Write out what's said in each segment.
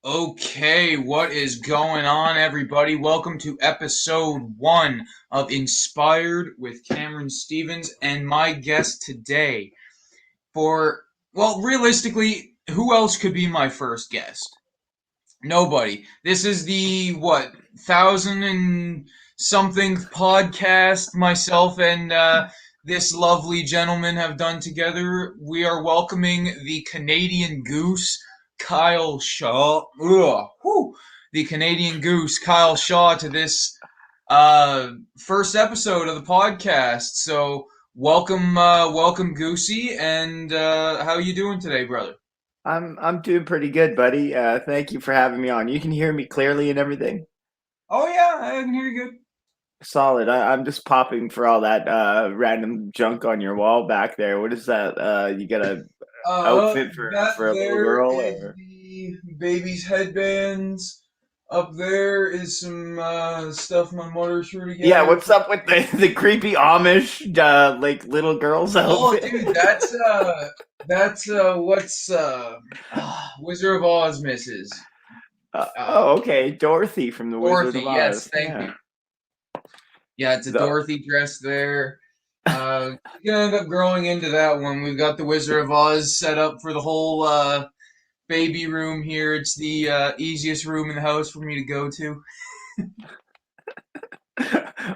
Okay, what is going on, everybody? Welcome to episode 1 of Inspired with Cameron Stevens and my guest today. Realistically, who else could be my first guest? Nobody. This is the, thousand and something podcast myself and this lovely gentleman have done together. We are welcoming the Canadian Goose, Kyle Shaw. The Canadian Goose, Kyle Shaw, to this first episode of the podcast. So welcome Goosey, and how you doing today, brother? I'm doing pretty good, buddy. Thank you for having me on. You can hear me clearly and everything. Oh yeah, I can hear you good. Solid. I'm just popping for all that random junk on your wall back there. What is that? You got a outfit That for a little there girl, is or? the baby's headbands. Up there is some stuff my mother threw Yeah. together. What's up with the creepy Amish like little girl's Oh, outfit? dude, that's what's Wizard of Oz misses. Okay. Dorothy from the Wizard Dorothy. of Yes, Oz. thank Yeah. you. Yeah, it's a The, Dorothy dress there. You end up growing into that one. We've got the Wizard of Oz set up for the whole baby room here. It's the easiest room in the house for me to go to.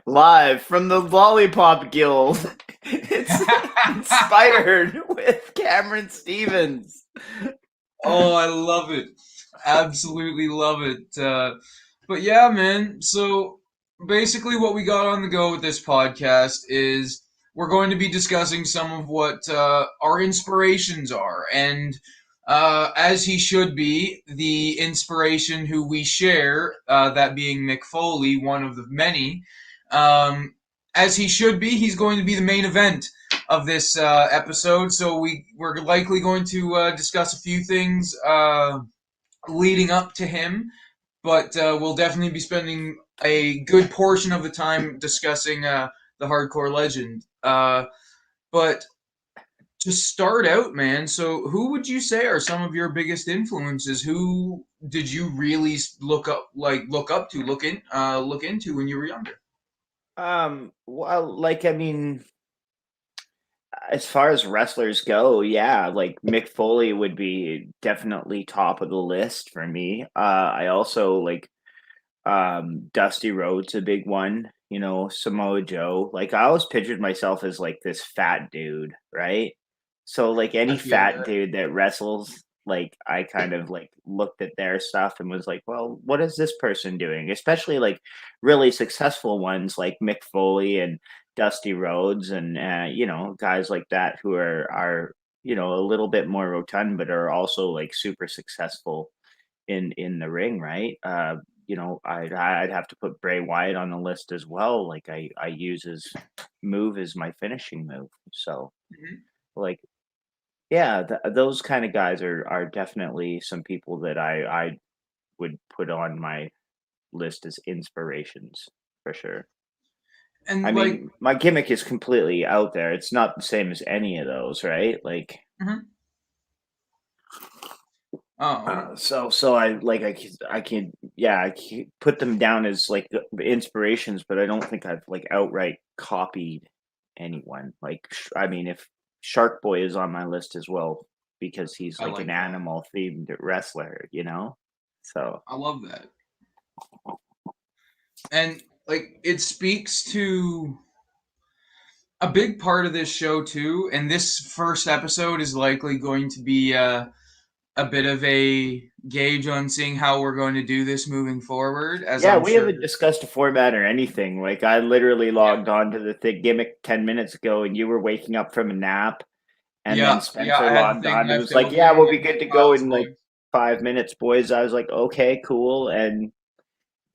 Live from the Lollipop Guild. It's Inspired with Cameron Stevens. Oh, I love it. Absolutely love it. But yeah, man. So basically, what we got on the go with this podcast is we're going to be discussing some of what our inspirations are. And as he should be, the inspiration who we share, that being Mick Foley, one of the many, um, as he should be, he's going to be the main event of this episode. So we're likely going to discuss a few things leading up to him, but we'll definitely be spending a good portion of the time discussing the hardcore legend. But to start out, man, so who would you say are some of your biggest influences? Who did you really look into when you were younger? Well, like, I mean, as far as wrestlers go, yeah, like Mick Foley would be definitely top of the list for me. I also like Dusty Rhodes, a big one, Samoa Joe. Like I always pictured myself as like this fat dude, right? So like I any feel fat that. dude that wrestles, like I kind of like looked at their stuff and was like, well, what is this person doing? Especially like really successful ones like Mick Foley and Dusty Rhodes and guys like that who are a little bit more rotund but are also like super successful in the ring, right? I'd have to put Bray Wyatt on the list as well. Like I use his move as my finishing move. So Mhm. like yeah, those kind of guys are definitely some people that I would put on my list as inspirations for sure. I And like, mean, my gimmick is completely out there. It's not the same as any of those, right? Like mhm. Oh, so I can yeah I can put them down as like inspirations, but I don't think I've like outright copied anyone. Like I mean, if Shark Boy is on my list as well because he's I like an like that. animal themed wrestler. So I love that. And like, it speaks to a big part of this show too, and this first episode is likely going to be a bit of a gauge on seeing how we're going to do this moving forward, as yeah, I'm we sure. haven't discussed a format or anything. Like I literally Yeah, logged on to the gimmick 10 minutes ago, and you were waking up from a nap. And then yeah. Spencer I had the logged thing on and left was like, "Yeah, open we'll be with the good to go files in like going. 5 minutes, boys." I was like, "Okay, cool." And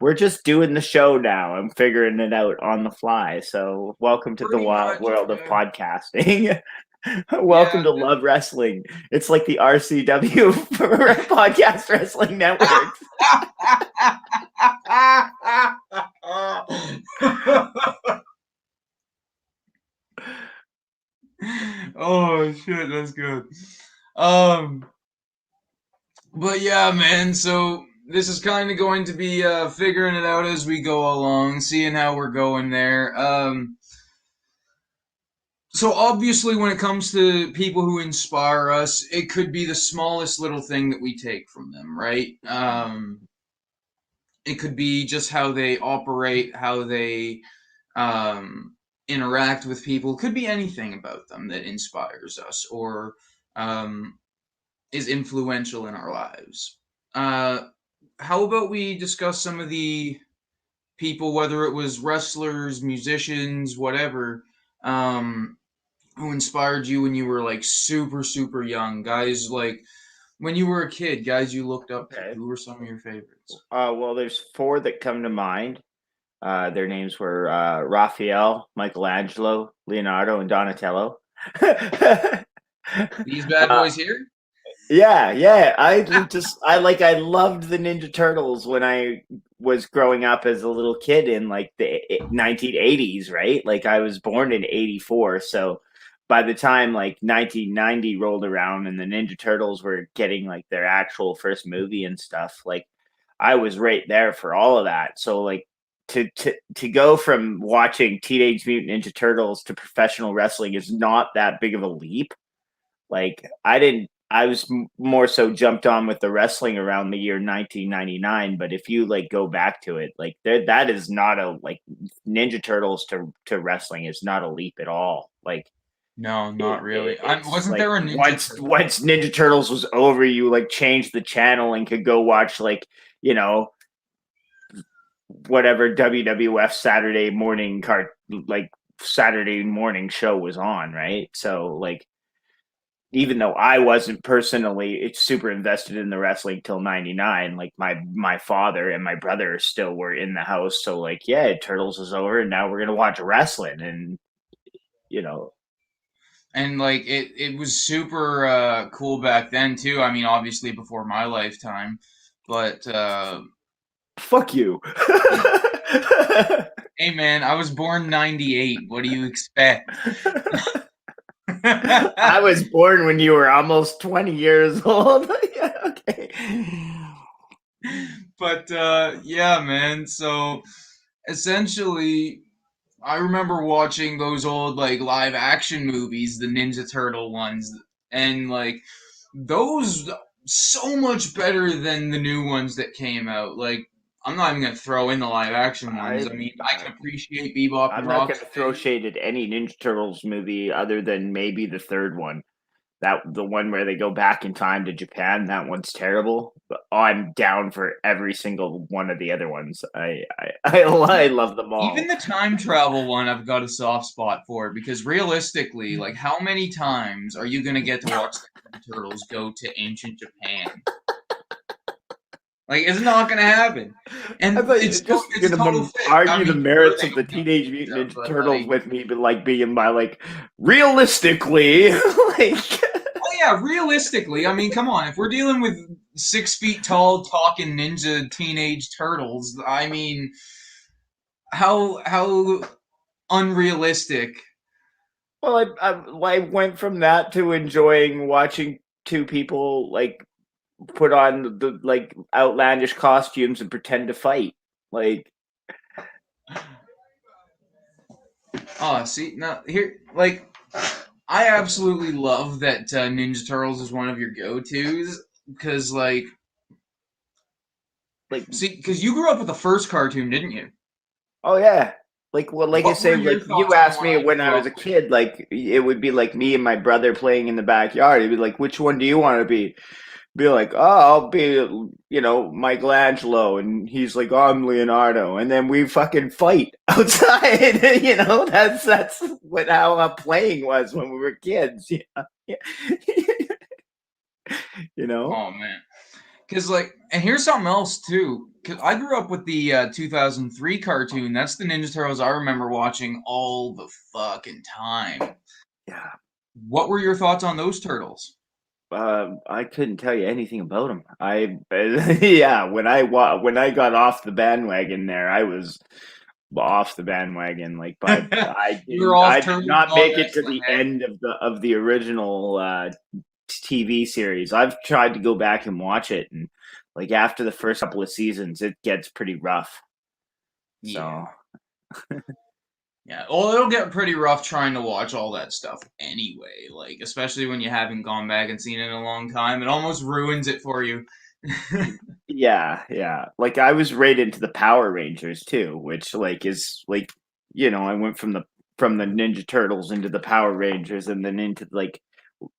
we're just doing the show now. I'm figuring it out on the fly. So, welcome to the Pretty wild much, world of yeah. podcasting. Yeah. Welcome to Love Wrestling. It's like the RCW for Podcast Wrestling Network. Oh shit, that's good. Um, but yeah, man. So this is kind of going to be figuring it out as we go along, seeing how we're going there. So obviously, when it comes to people who inspire us, it could be the smallest little thing that we take from them, right? It could be just how they operate, how they interact with people. It could be anything about them that inspires us or um, is influential in our lives. Uh, how about we discuss some of the people, whether it was wrestlers, musicians, whatever, um, who inspired you when you were like super, super young? Guys like when you were a kid, guys you looked up to. Okay. Who were some of your favorites? Well, there's four that come to mind. Their names were Raphael, Michelangelo, Leonardo, and Donatello. These bad uh, boys here? Yeah, yeah. I loved the Ninja Turtles when I was growing up as a little kid in like the 1980s, right? Like I was born in 84, so by the time like 1990 rolled around and the Ninja Turtles were getting like their actual first movie and stuff, like I was right there for all of that. So like to go from watching Teenage Mutant Ninja Turtles to professional wrestling is not that big of a leap. Like I didn't I was more so jumped on with the wrestling around the year 1999. But if you like go back to it, like that is not a like Ninja Turtles to wrestling is not a leap at all. Like No, not really. it's Wasn't like there a Ninja Turtle? once Ninja Turtles was over, you like changed the channel and could go watch like whatever WWF like Saturday morning show was on, right? So like even though I wasn't personally super invested in the wrestling till '99, like my father and my brother still were in the house. So like, yeah, Turtles is over, and now we're gonna watch wrestling, and you know, And like it was super cool back then too. I mean, obviously before my lifetime, but fuck you. hey man, I was born '98. What do you expect? I was born when you were almost 20 years old. Yeah, okay. But yeah, man. So essentially, I remember watching those old like live action movies, the Ninja Turtle ones, and like those so much better than the new ones that came out. Like I'm not even gonna throw in the live action ones. I I mean, I can appreciate Bebop and I'm not going to throw Rocksteady. shade at any Ninja Turtles movie other than maybe the third one. That the one where they go back in time to Japan. That one's terrible. But I'm down for every single one of the other ones. I love them Even all. the time travel one, I've got a soft spot for because realistically, like, how many times are you gonna get to watch the Ninja Turtles go to ancient Japan? Like, it's not gonna happen, I and thought you were just it's a going total to fit. I argue the mean, sure, merits they of the don't have Teenage Mutant pizza, Ninja but Turtles like, with me, but like being my like realistically, like oh yeah, realistically, I mean, come on, if we're dealing with 6 feet tall talking ninja teenage turtles, I mean, how unrealistic. well, I went from that to enjoying watching two people like put on the like outlandish costumes and pretend to fight. Like, Oh, see, now here, like, I absolutely love that Ninja Turtles is one of your go-tos because, like, see, because you grew up with the first cartoon, didn't you? oh yeah, like well, like I What were say, your like you thoughts on the asked one me I when I grew was up a with? kid, like it would be like me and my brother playing in the backyard. It'd be like, which one do you want to be? Be like, oh, I'll be, Michelangelo, and he's like, oh, I'm Leonardo, and then we fucking fight outside. That's what how playing was when we were kids. Yeah. you know. Oh man, because and here's something else too. Because I grew up with the 2003 cartoon. That's the Ninja Turtles I remember watching all the fucking time. Yeah. What were your thoughts on those turtles? I couldn't tell you anything about him. Yeah, when I got off the bandwagon there, I was off the bandwagon. Like, but You were off I did turtles, not not make it to wrestling, the eh? end of the original TV series. I've tried to go back and watch it, and like after the first couple of seasons, it gets pretty rough. Yeah. So Yeah, well, it'll get pretty rough trying to watch all that stuff anyway. Like, especially when you haven't gone back and seen it in a long time, it almost ruins it for you. yeah, yeah. Like I was right into the Power Rangers too, which like is like I went from the Ninja Turtles into the Power Rangers and then into like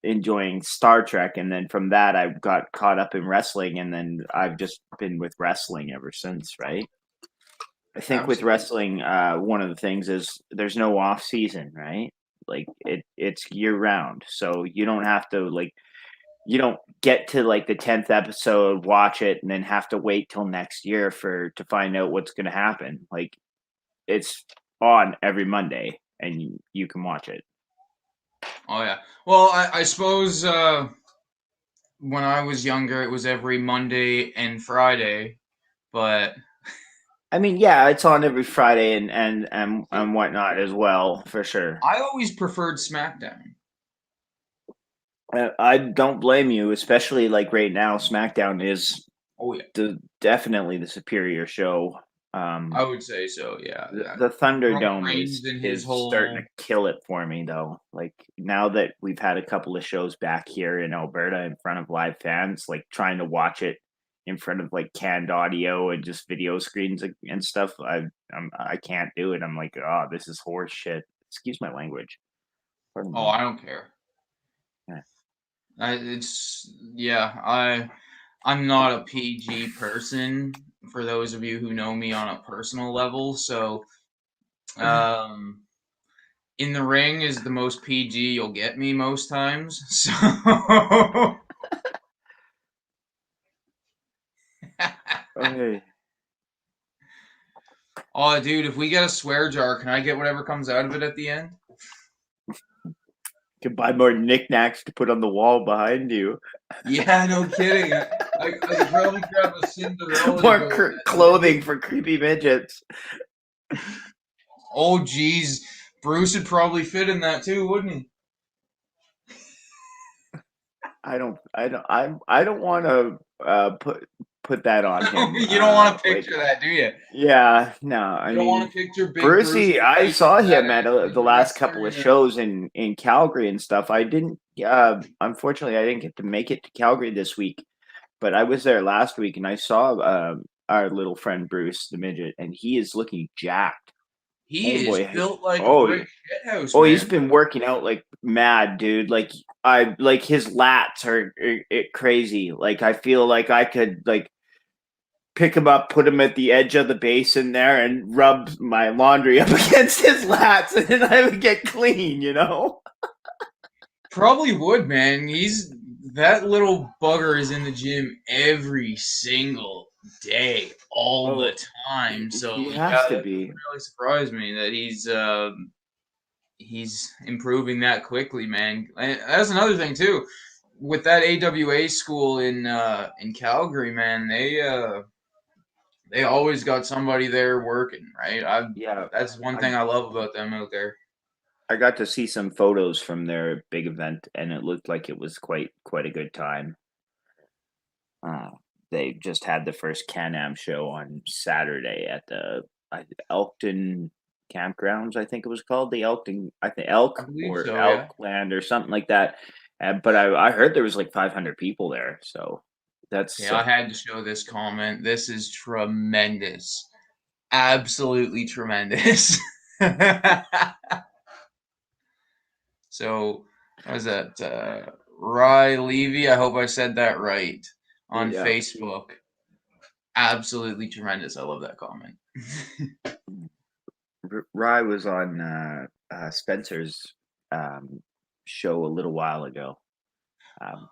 enjoying Star Trek and then from that I got caught up in wrestling and then I've just been with wrestling ever since, right? I think with Absolutely. wrestling, one of the things is there's no off season, right? Like it's year round, so you don't have to like you don't get to like the 10th episode, watch it, and then have to wait till next year for to find out what's going to happen. Like it's on every Monday, and you can watch it. Oh yeah. Well, I suppose when I was younger, it was every Monday and Friday, but I mean, yeah, it's on every Friday and whatnot as well, for sure. I always preferred SmackDown. I don't blame you, especially like right now. SmackDown is Oh yeah. definitely the superior show. I would say so. Yeah. The Roman Thunderdome Reigns and his is starting whole. to kill it for me though. Like now that we've had a couple of shows back here in Alberta in front of live fans, like trying to watch it in front of like canned audio and just video screens and stuff, I can't do it. I'm like, oh, this is horse shit. Excuse my language. Pardon Oh, me. I don't care. Yeah. It's yeah. I'm not a PG person. For those of you who know me on a personal level, so um, in the ring is the most PG you'll get me most times. So. Okay. Oh, dude, if we get a swear jar, can I get whatever comes out of it at the end? Can buy more knickknacks to put on the wall behind you. Yeah, no kidding. I could probably grab a Cinderella to More go with that. clothing for creepy midgets. Oh, geez. Bruce would probably fit in that too, wouldn't he? I don't want to put that on him. You don't want to Like, picture that, do you? yeah, no, I You don't want mean, to picture Big Bruce Brucey, I fighting saw that him at the last couple wrestler of in a. shows in Calgary and stuff. I didn't, unfortunately, I didn't get to make it to Calgary this week, but I was there last week and I saw our little friend Bruce, the midget, and he is looking jacked. He is Homeboy, built like a oh, brick shithouse, oh, he's man. been working out like mad, dude. Like his lats are crazy. Like I feel like I could like pick him up, put him at the edge of the basin there, and rub my laundry up against his lats, and then I would get clean. You know? Probably would, man. That little bugger is in the gym every single day, all Oh, the time. So he yeah, has to that be. doesn't really surprise me that he's improving that quickly, man. And that's another thing too. With that AWA school in Calgary, man, they always got somebody there working, right? Yeah, That's one I thing I love about them out there. I got to see some photos from their big event, and it looked like it was quite a good time. Uh, they just had the first Can-Am show on Saturday at the Elkton Campgrounds, I think it was called the Elkton, I think I Elk believe or so, yeah. Elkland or something like that. But I heard there was like 500 people there, so that's Yeah, I had to show this comment. This is tremendous. Absolutely tremendous. So, what was that? Rye Levy, I hope I said that right, on yeah. Facebook. Absolutely tremendous. I love that comment. Rye was on Spencer's show a little while ago. Um,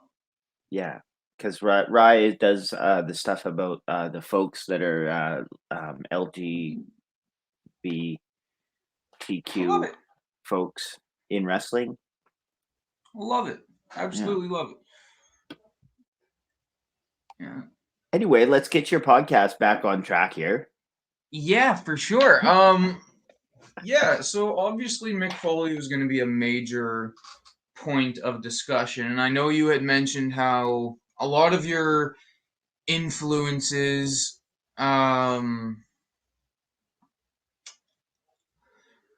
Yeah, because Rye does the stuff about the folks that are LGBTQ I love it. folks in wrestling. Love it. Yeah. Absolutely love it. Yeah. Anyway, let's get your podcast back on track here. Yeah, for sure. Yeah, so obviously Mick Foley was going to be a major point of discussion, and I know you had mentioned how a lot of your influences,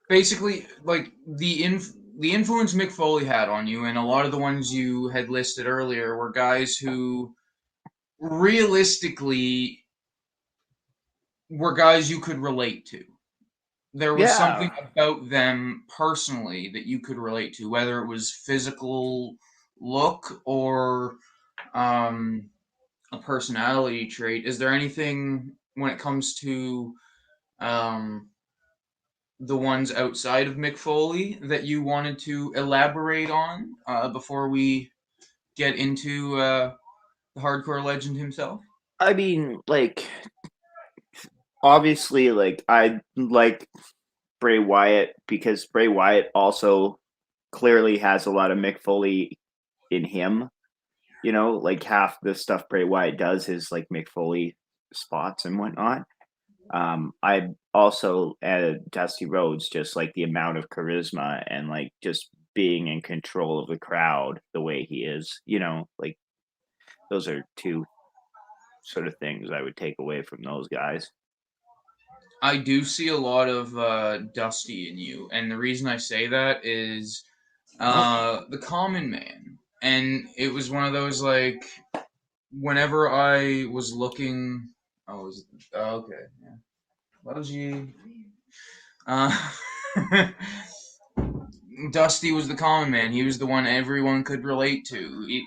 basically, like the influence Mick Foley had on you, and a lot of the ones you had listed earlier were guys who realistically were guys you could relate to. There was something Yeah, about them personally that you could relate to, whether it was physical look or um, a personality trait. Is there anything when it comes to um, the ones outside of Mick Foley that you wanted to elaborate on before we get into the hardcore legend himself? I mean, like obviously, like I like Bray Wyatt because Bray Wyatt also clearly has a lot of Mick Foley in him. You know, like half the stuff Bray Wyatt does is like Mick Foley spots and whatnot. I also added Dusty Rhodes, just like the amount of charisma and like just being in control of the crowd the way he is. You know, like those are two sort of things I would take away from those guys. I do see a lot of Dusty in you, and the reason I say that is the common man, and it was one of those like whenever I was looking. Oh, okay? Yeah, Logi. Uh, Dusty was the common man. He was the one everyone could relate to.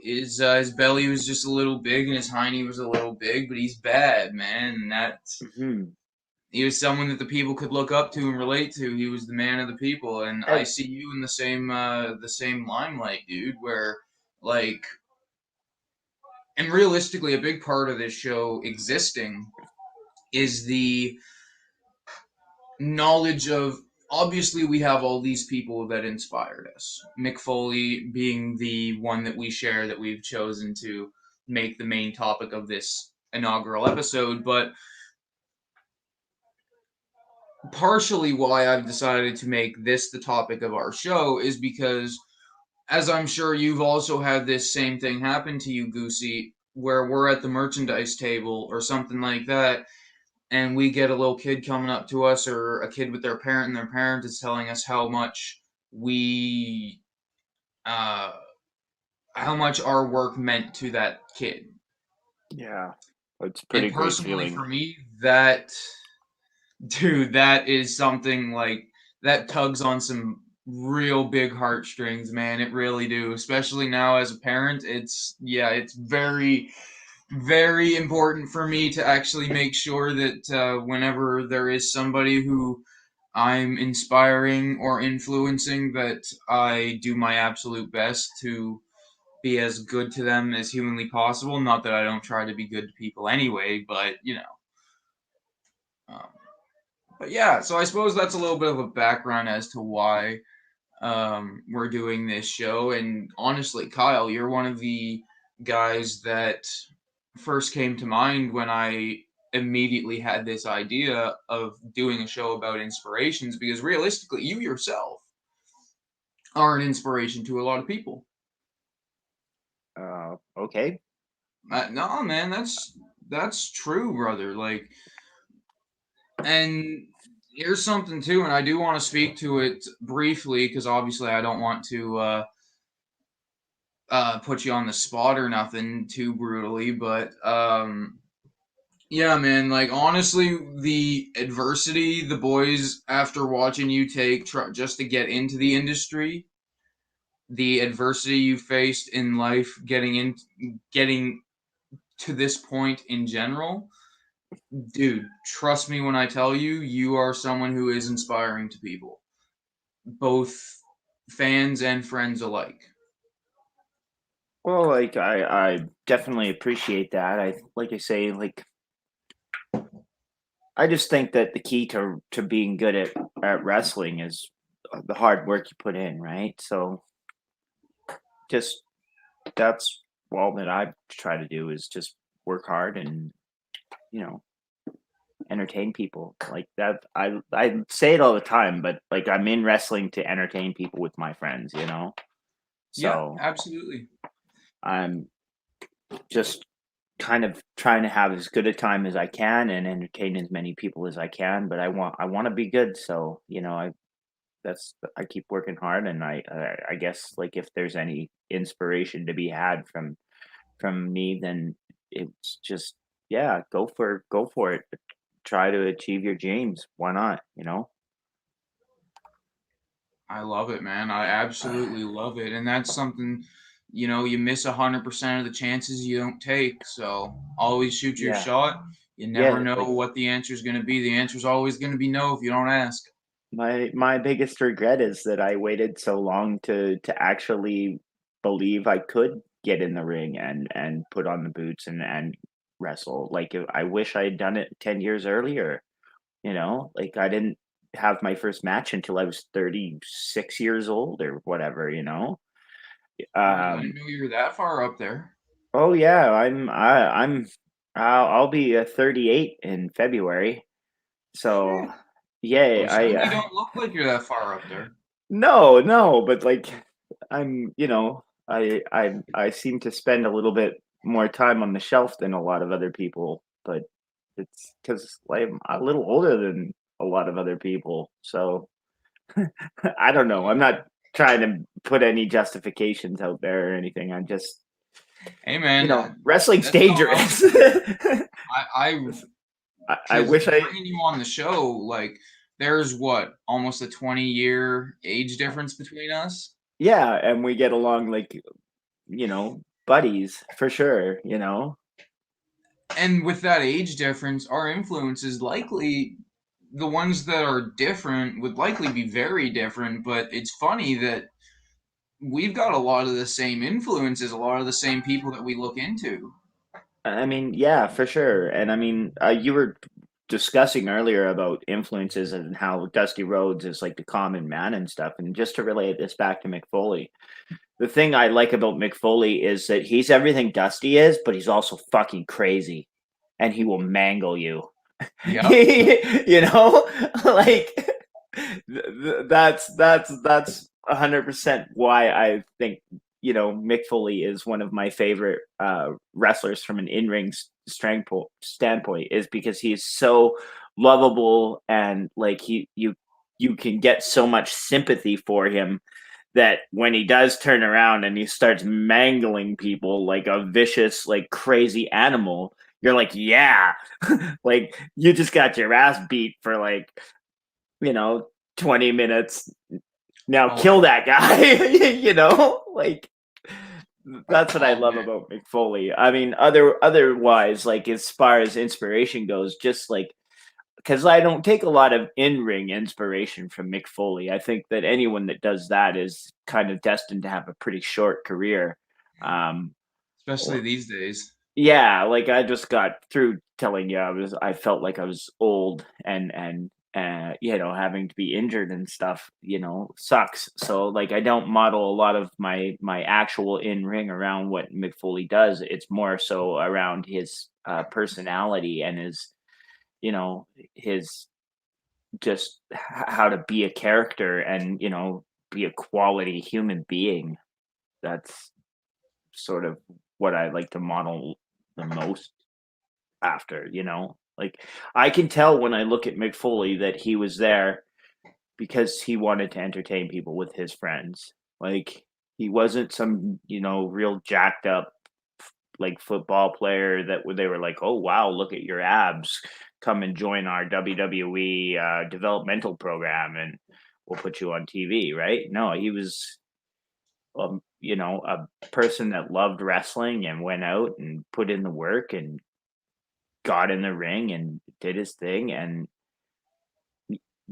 His belly was just a little big and his hiney was a little big, but he's bad, man. And Hmm. he was someone that the people could look up to and relate to. He was the man of the people, and I And see you in the same limelight, dude. Where like, and realistically, a big part of this show existing is the knowledge of, obviously we have all these people that inspired us. Mick Foley being the one that we share, that we've chosen to make the main topic of this inaugural episode, but partially why I've decided to make this the topic of our show is because, as I'm sure you've also had this same thing happen to you, Goosey, where we're at the merchandise table or something like that, and we get a little kid coming up to us or a kid with their parent, and their parent is telling us we uh how much our work meant to that kid. yeah, it's a And pretty great personally feeling. for me, that dude, that is something like that tugs on some real big heartstrings, man. It really do. Especially now as a parent, it's very very important for me to actually make sure that whenever there is somebody who I'm inspiring or influencing, that I do my absolute best to be as good to them as humanly possible. Not that I don't try to be good to people anyway, but Um, but yeah, so I suppose that's a little bit of a background as to why we're doing this show. And honestly, Kyle, you're one of the guys that first came to mind when I immediately had this idea of doing a show about inspirations, because realistically, you yourself are an inspiration to a lot of people. Okay. No, man, that's true, brother. Like, and here's something too, and I do want to speak to it briefly because obviously I don't want to put you on the spot or nothing too brutally, but yeah, man. Like honestly, the adversity the boys after watching you take just to get into the industry, the adversity you faced in life, getting to this point in general, dude. Trust me when I tell you, you are someone who is inspiring to people, both fans and friends alike. Well, like I definitely appreciate that. Like I say, like I just think that the key to being good at wrestling is the hard work you put in, right? So just that's all that I try to do is just work hard and you know entertain people like that. I say it all the time, but like I'm in wrestling to entertain people with my friends, you know. Yeah, So absolutely. I'm just kind of trying to have as good a time as I can and entertain as many people as I can. But I want to be good, so I keep working hard, and I guess like if there's any inspiration to be had from me, then it's just yeah, go for it. Try to achieve your dreams. Why not? You know. I love it, man. I absolutely love it, and that's something, you miss 100% of the chances you don't take. So always shoot your Yeah, shot. You never yeah. know Like what the answer is going to be. The answer is always going to be no if you don't ask. my biggest regret is that I waited so long to actually believe I could get in the ring and put on the boots and wrestle. Like I wish I had done it 10 years earlier, you know? Like I didn't have my first match until I was 36 years old or whatever, you know? Jeez, I Um didn't know you were that far up there. oh yeah, I'll be 38 in February. So Shit. yeah, You certainly don't look like you're that far up there. no, no, but like I seem to spend a little bit more time on the shelf than a lot of other people, but It's because like, I'm a little older than a lot of other people, so I don't know. I'm not trying to put any justifications out there or anything. I'm just, Hey man, wrestling's that's not how dangerous. I I because wish I, bringing you on the show, like there's what almost a 20-year age difference between us. yeah, and we get along like, buddies for sure, And with that age difference, our influences likely the ones that are different would likely be very different, but it's funny that we've got a lot of the same influences, a lot of the same people that we look into. I mean, yeah, for sure. And I mean, you were discussing earlier about influences and how Dusty Rhodes is like the common man and stuff. And just to relate this back to Mick Foley, the thing I like about Mick Foley is that he's everything Dusty is, but he's also fucking crazy, and he will mangle you. Yep. Like that's 100% why I think Mick Foley is one of my favorite wrestlers from an in-ring standpoint, is because he is so lovable, and like you can get so much sympathy for him, that when he does turn around and he starts mangling people like a vicious, like crazy animal, you're like, yeah, like you just got your ass beat for like, you know, 20 minutes. Now Oh, kill that guy, like that's what I oh love man. about Mick Foley. I mean, otherwise, like as far as inspiration goes, just like because I don't take a lot of in-ring inspiration from Mick Foley. I think that anyone that does that is kind of destined to have a pretty short career. Um, Especially these days. yeah, like I just got through telling you I felt like I was old, and having to be injured and stuff, sucks. So like I don't model a lot of my actual in-ring around what Mick Foley does. It's more so around his personality and his just how to be a character, and be a quality human being. That's sort of what I like to model the most after. Like I can tell when I look at Mick Foley that he was there because he wanted to entertain people with his friends. Like he wasn't some real jacked up like football player that they were like, oh wow, look at your abs, come and join our WWE developmental program, and we'll put you on TV. Right? No, he was a person that loved wrestling and went out and put in the work and got in the ring and did his thing, and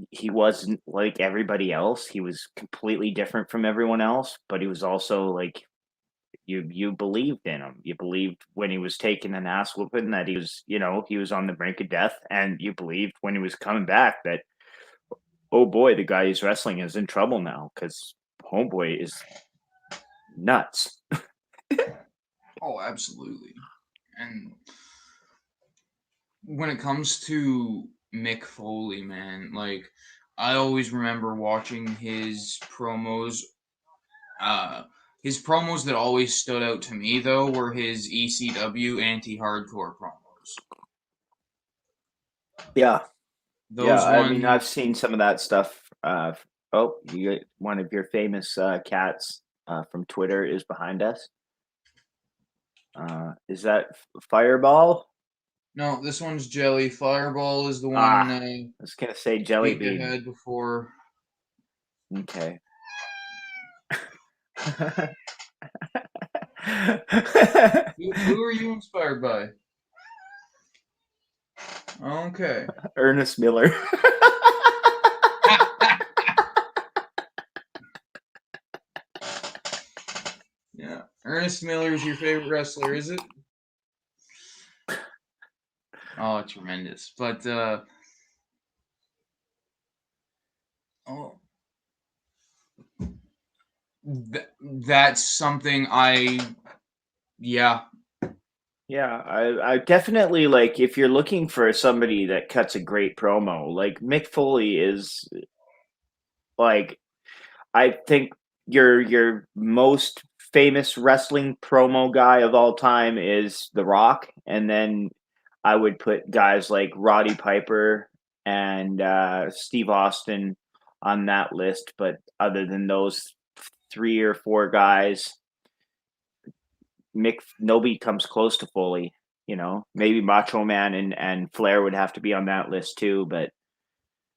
he wasn't like everybody else. He was completely different from everyone else, but he was also like you believed in him. You believed when he was taking an ass whooping that he was on the brink of death, and you believed when he was coming back that, oh boy, the guy he's wrestling is in trouble now because homeboy is nuts. Oh, absolutely. And when it comes to Mick Foley, man, like I always remember watching his promos. His promos that always stood out to me though were his ECW anti-hardcore promos. Yeah, yeah. Those I mean, I've ones. seen some of that stuff. You got one of your famous cats from Twitter is behind us. Is that Fireball? No, this one's Jelly. Fireball is the one Ah, I was gonna say Jelly week Bean. ahead before. Okay. Who are you inspired by? Okay. Ernest Miller. Yeah. Ernest Miller is your favorite wrestler, is it? Oh, tremendous. But oh, that's something yeah. Yeah, I definitely like if you're looking for somebody that cuts a great promo, like Mick Foley is like I think your most famous wrestling promo guy of all time is The Rock, and then I would put guys like Roddy Piper and Steve Austin on that list. But other than those 3 or 4 guys, nobody comes close to Foley. Maybe Macho Man and Flair would have to be on that list too. But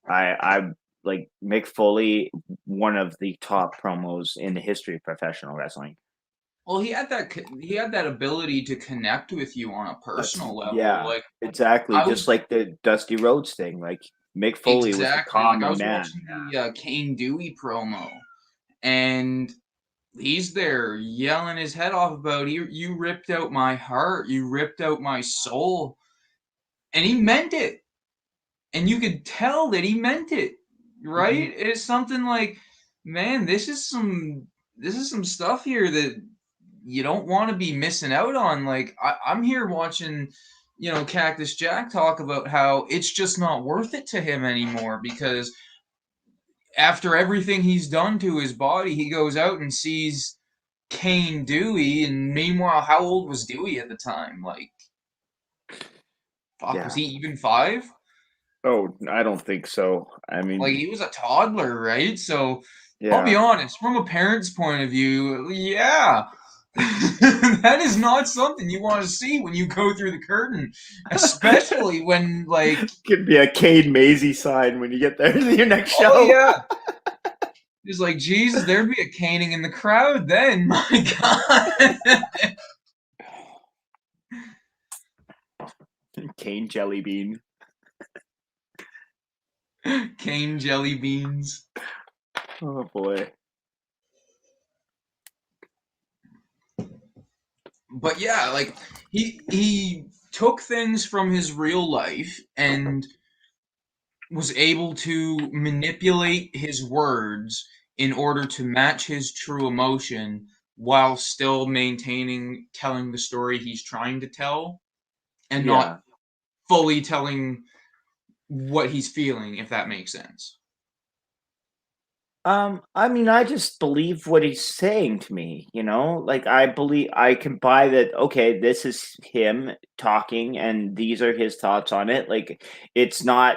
I like Mick Foley, one of the top promos in the history of professional wrestling. Well, he had that ability to connect with you on a personal level. Yeah, Like exactly. I Just was like the Dusty Rhodes thing. Like Mick Foley was a exactly like I common was man. watching the Kane Dewey promo, and he's there yelling his head off about you ripped out my heart, you ripped out my soul, and he meant it, and you could tell that he meant it, Hmm. right? It's something like, man, this is some stuff here that you don't want to be missing out on. Like I'm here watching, Cactus Jack talk about how it's just not worth it to him anymore because after everything he's done to his body, he goes out and sees Kane Dewey, and meanwhile, how old was Dewey at the time? Like, fuck, was Yeah. he even 5? Oh, I don't think so. I Like, mean, he was a toddler, right? So, I'll be yeah. honest, from a parent's point of view, yeah. That is not something you want to see when you go through the curtain, especially when, like, Could be a Cade Maisie sign when you get there to your next oh show. yeah, it's like, Jesus, there'd be a caning in the crowd then. My God. Cane Jelly Bean. Cane jelly beans. Oh boy. But yeah, like he took things from his real life and was able to manipulate his words in order to match his true emotion while still maintaining telling the story he's trying to tell and not Yeah. fully telling what he's feeling, if that makes sense. I mean, I just believe what he's saying to me. Like I believe I can buy that, okay, this is him talking and these are his thoughts on it. Like it's not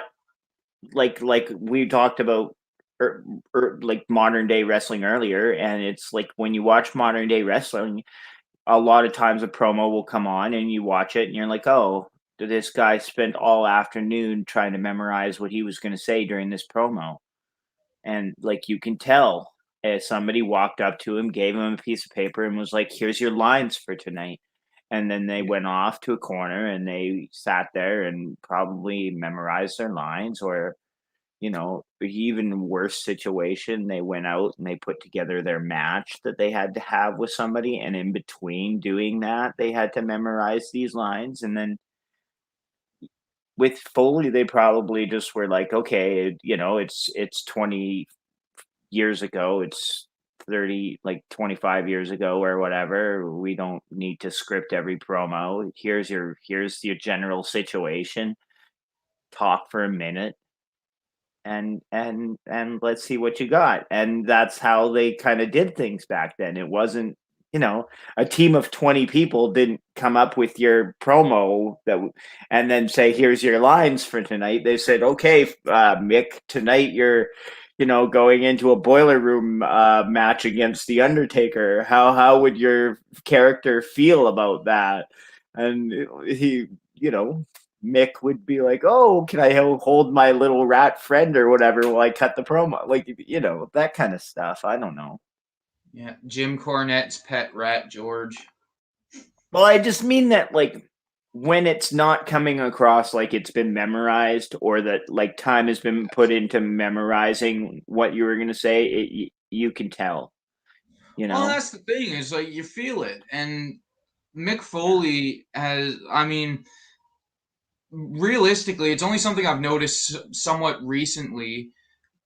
like we talked about like modern day wrestling earlier, and it's like when you watch modern day wrestling, a lot of times a promo will come on and you watch it and you're like, oh, this guy spent all afternoon trying to memorize what he was going to say during this promo. And like you can tell, as somebody walked up to him, gave him a piece of paper and was like, here's your lines for tonight. And then they went off to a corner and they sat there and probably memorized their lines, or even worse situation, they went out and they put together their match that they had to have with somebody, and in between doing that, they had to memorize these lines. And then with Foley, they probably just were like, okay, it's 20 years ago, it's 30, like 25 years ago or whatever. We don't need to script every promo. Here's your general situation. Talk for a minute and let's see what you got. And that's how they kind of did things back then. It wasn't, a team of 20 people didn't come up with your promo and then say, here's your lines for tonight. They said, okay, Mick, tonight you're going into a boiler room match against the Undertaker. How would your character feel about that? And he, you know Mick would be like, "Oh, can I hold my little rat friend or whatever while I cut the promo?" Like, that kind of stuff. I don't know. Yeah, Jim Cornette's pet rat, George. Well, I just mean that, like, when it's not coming across like it's been memorized, or that like time has been put into memorizing what you were going to say, you can tell, you Well, know? that's the thing, is like you feel it. And Mick Foley has, I mean, realistically, it's only something I've noticed somewhat recently,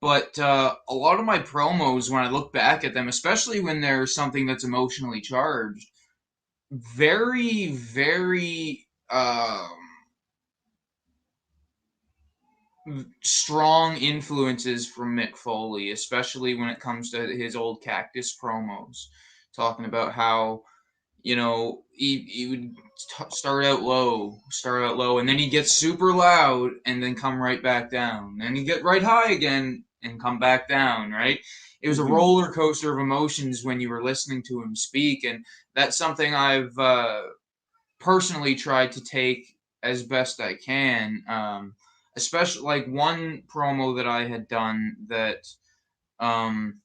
but a lot of my promos, when I look back at them, especially when there's something that's emotionally charged, very, very strong influences from Mick Foley, especially when it comes to his old Cactus promos, talking about how he would start out low, and then he'd get super loud and then come right back down. And he'd get right high again and come back down, right? It was a Hmm. roller coaster of emotions when you were listening to him speak, and that's something I've personally tried to take as best I can. Especially like one promo that I had done that um,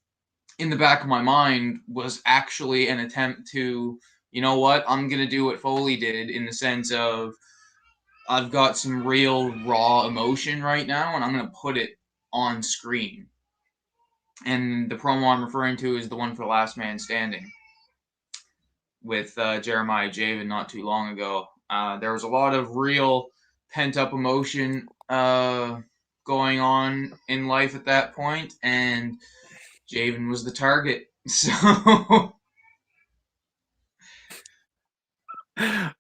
in the back of my mind was actually an attempt to, you know what, I'm gonna do what Foley did in the sense of I've got some real raw emotion right now, and I'm gonna put it on screen. And the promo I'm referring to is the one for Last Man Standing with Jeremiah Javen not too long ago. There was a lot of real pent up emotion going on in life at that point, and Javen was the target. So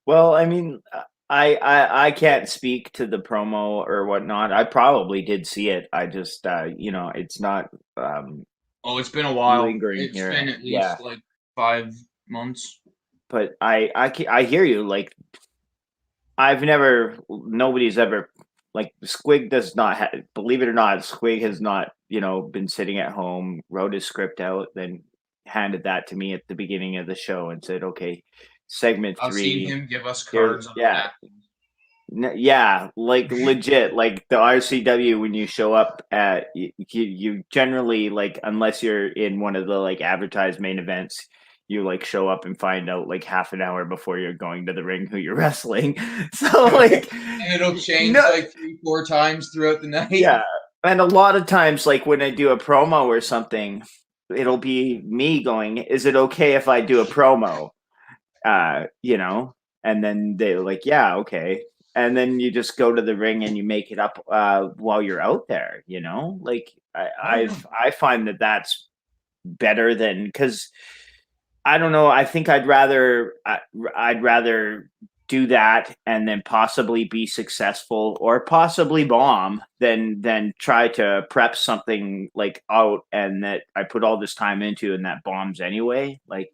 Well, I mean, I can't speak to the promo or whatnot. I probably did see it. I just, it's not oh, it's been a while. lingering It's been here. at Yeah, least like 5 months. but I hear you. Like, nobody's ever, like, Squig does not believe it or not, Squig has not, been sitting at home, wrote his script out, then handed that to me at the beginning of the show and said, okay, segment I've seen three, him give us here, cards on yeah, napkins. Yeah, like legit, like the RCW when you show up at you generally like unless you're in one of the like advertised main events, you like show up and find out like half an hour before you're going to the ring who you're wrestling. So like And it'll change no, like 3, 4 times throughout the night. yeah, and a lot of times like when I do a promo or something, it'll be me going, "Is it okay if I do a promo?" uh, you know, and then they're like, yeah, okay. And then you just go to the ring and you make it up while you're out there, like Oh yeah. I find that that's better than because I don't know. I think I'd rather do that and then possibly be successful or possibly bomb than try to prep something like out and that I put all this time into and that bombs anyway. Like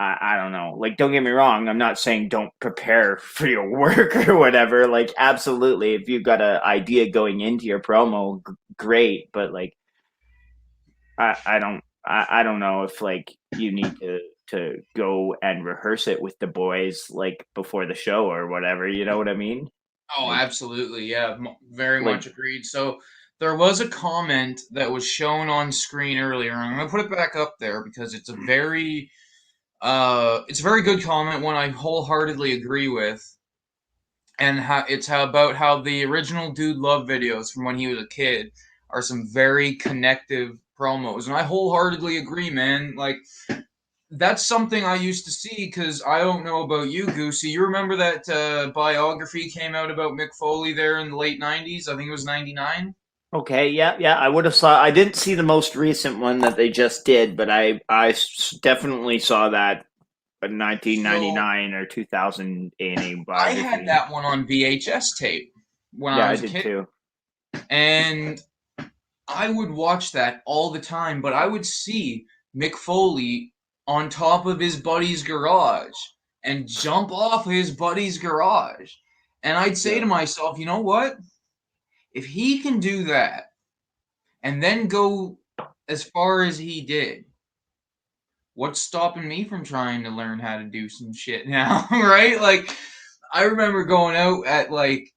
I don't know. Like, don't get me wrong. I'm not saying don't prepare for your work or whatever. Like, absolutely. If you've got an idea going into your promo, great. But like, I don't know if like you need to go and rehearse it with the boys like before the show or whatever. You know what I mean? Oh, Like, absolutely. Yeah, very like, much agreed. So there was a comment that was shown on screen earlier, and I'm gonna put it back up there because it's a very good comment, one I wholeheartedly agree with. And how about how the original Dude Love videos from when he was a kid are some very connective promos, and I wholeheartedly agree, man. Like that's something I used to see because I don't know about you, Goosey. You remember that biography came out about Mick Foley there in the late '90s? I think it was '99. okay, yeah, yeah. I would have saw. I didn't see the most recent one that they just did, but definitely saw that in So 1999 or 2000 A&A I had biography. that one on VHS tape when I Yeah, I was a did kid, too. and I would watch that all the time, but I would see Mick Foley on top of his buddy's garage and jump off his buddy's garage. And I'd say Yeah. to myself, you know what? If he can do that and then go as far as he did, what's stopping me from trying to learn how to do some shit now, right? Like, I remember going out at like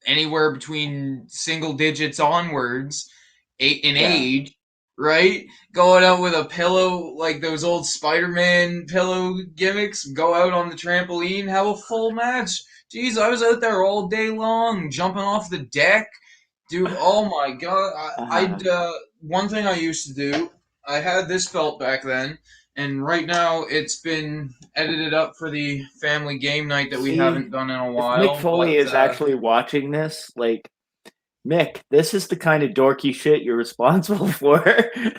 anywhere between single digits onwards, in Yeah. age, right? Going out with a pillow like those old Spider-Man pillow gimmicks, go out on the trampoline, have a full match. Jeez, I was out there all day long, jumping off the deck, dude. Oh my god, I'd one thing I used to do. I had this belt back then, and right now it's been edited up for the family game night that we See, haven't done in a if Mick while. Foley But is actually watching this, like, Mick, this is the kind of dorky shit you're responsible for.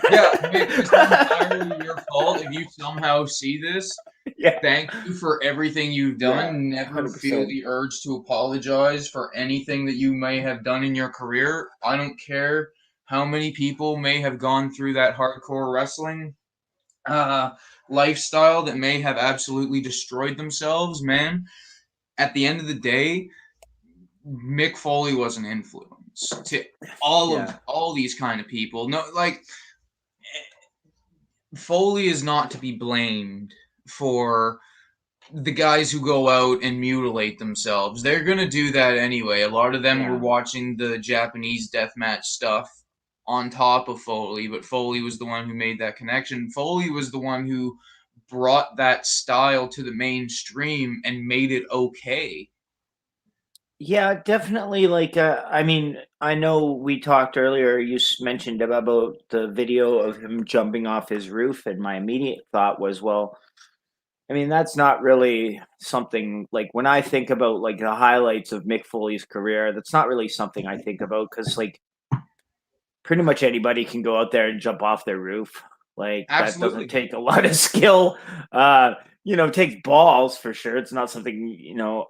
yeah, Mick, this is entirely your fault if you somehow see this. Yeah. Thank you for everything you've Yeah. done. Never feel 100%. the urge to apologize for anything that you may have done in your career. I don't care how many people may have gone through that hardcore wrestling. uh, lifestyle that may have absolutely destroyed themselves, man, at the end of the day, Mick Foley was an influence to Yeah. all these kind of people. No, like Foley is not to be blamed for the guys who go out and mutilate themselves. They're gonna do that anyway. A lot of them were Yeah. watching the Japanese deathmatch stuff on top of Foley, but Foley was the one who made that connection. Foley was the one who brought that style to the mainstream and made it okay. Yeah, definitely. Like, I mean, I know we talked earlier. You mentioned about the video of him jumping off his roof, and my immediate thought was, well, I mean, that's not really something like when I think about like the highlights of Mick Foley's career. That's not really something I think about because like pretty much anybody can go out there and jump off their roof. Like that doesn't Absolutely. take a lot of skill. It takes balls for sure. It's not something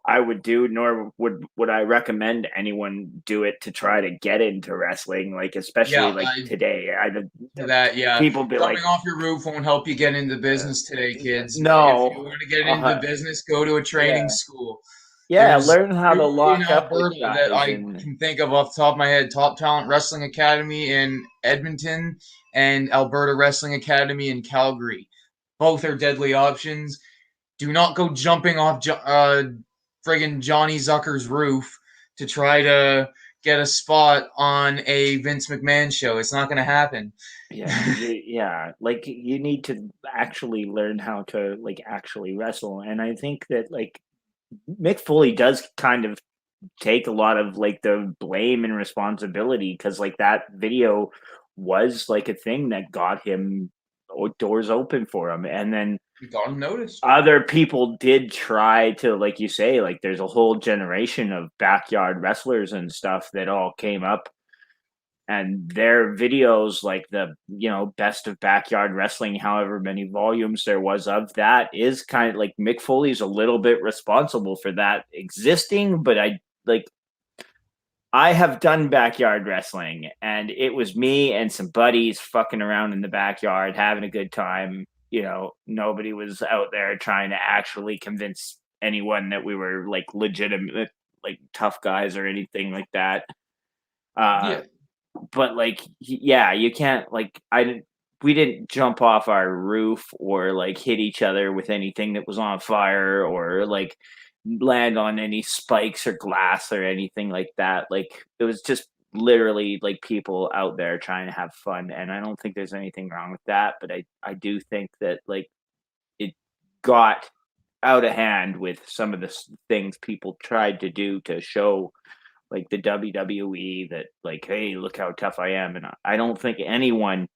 I would do, nor would I recommend anyone do it to try to get into wrestling. Like especially Yeah, like today, that, yeah. people be Jumping like, off your roof won't help you get into uh, business today, kids. If you no, want to get into uh, business, go to a training yeah, school. yeah, There's learn how to two in lock up with Alberta that guys I and can think of off the top of my head: Top Talent Wrestling Academy in Edmonton and Alberta Wrestling Academy in Calgary. Both are deadly options. Do not go jumping off friggin' Johnny Zucker's roof to try to get a spot on a Vince McMahon show. It's not going to happen. like you need to actually learn how to like actually wrestle. And I think that like Mick Foley does kind of take a lot of like the blame and responsibility because like that video was like a thing that got him doors open for him. And then Got him noticed. other people did try to, like you say, like there's a whole generation of backyard wrestlers and stuff that all came up and their videos, like the best of backyard wrestling, however many volumes there was of that, is kind of like Mick Foley's a little bit responsible for that existing. But I have done backyard wrestling, and it was me and some buddies fucking around in the backyard having a good time. Nobody was out there trying to actually convince anyone that we were like legitimate, like tough guys or anything like that. Uh, Yeah. but like yeah, you can't like I didn't we didn't jump off our roof or like hit each other with anything that was on fire or like land on any spikes or glass or anything like that. Like it was just literally like people out there trying to have fun, and I don't think there's anything wrong with that, but I do think that like it got out of hand with some of the things people tried to do to show like the WWE that like, hey, look how tough I am. And I don't think anyone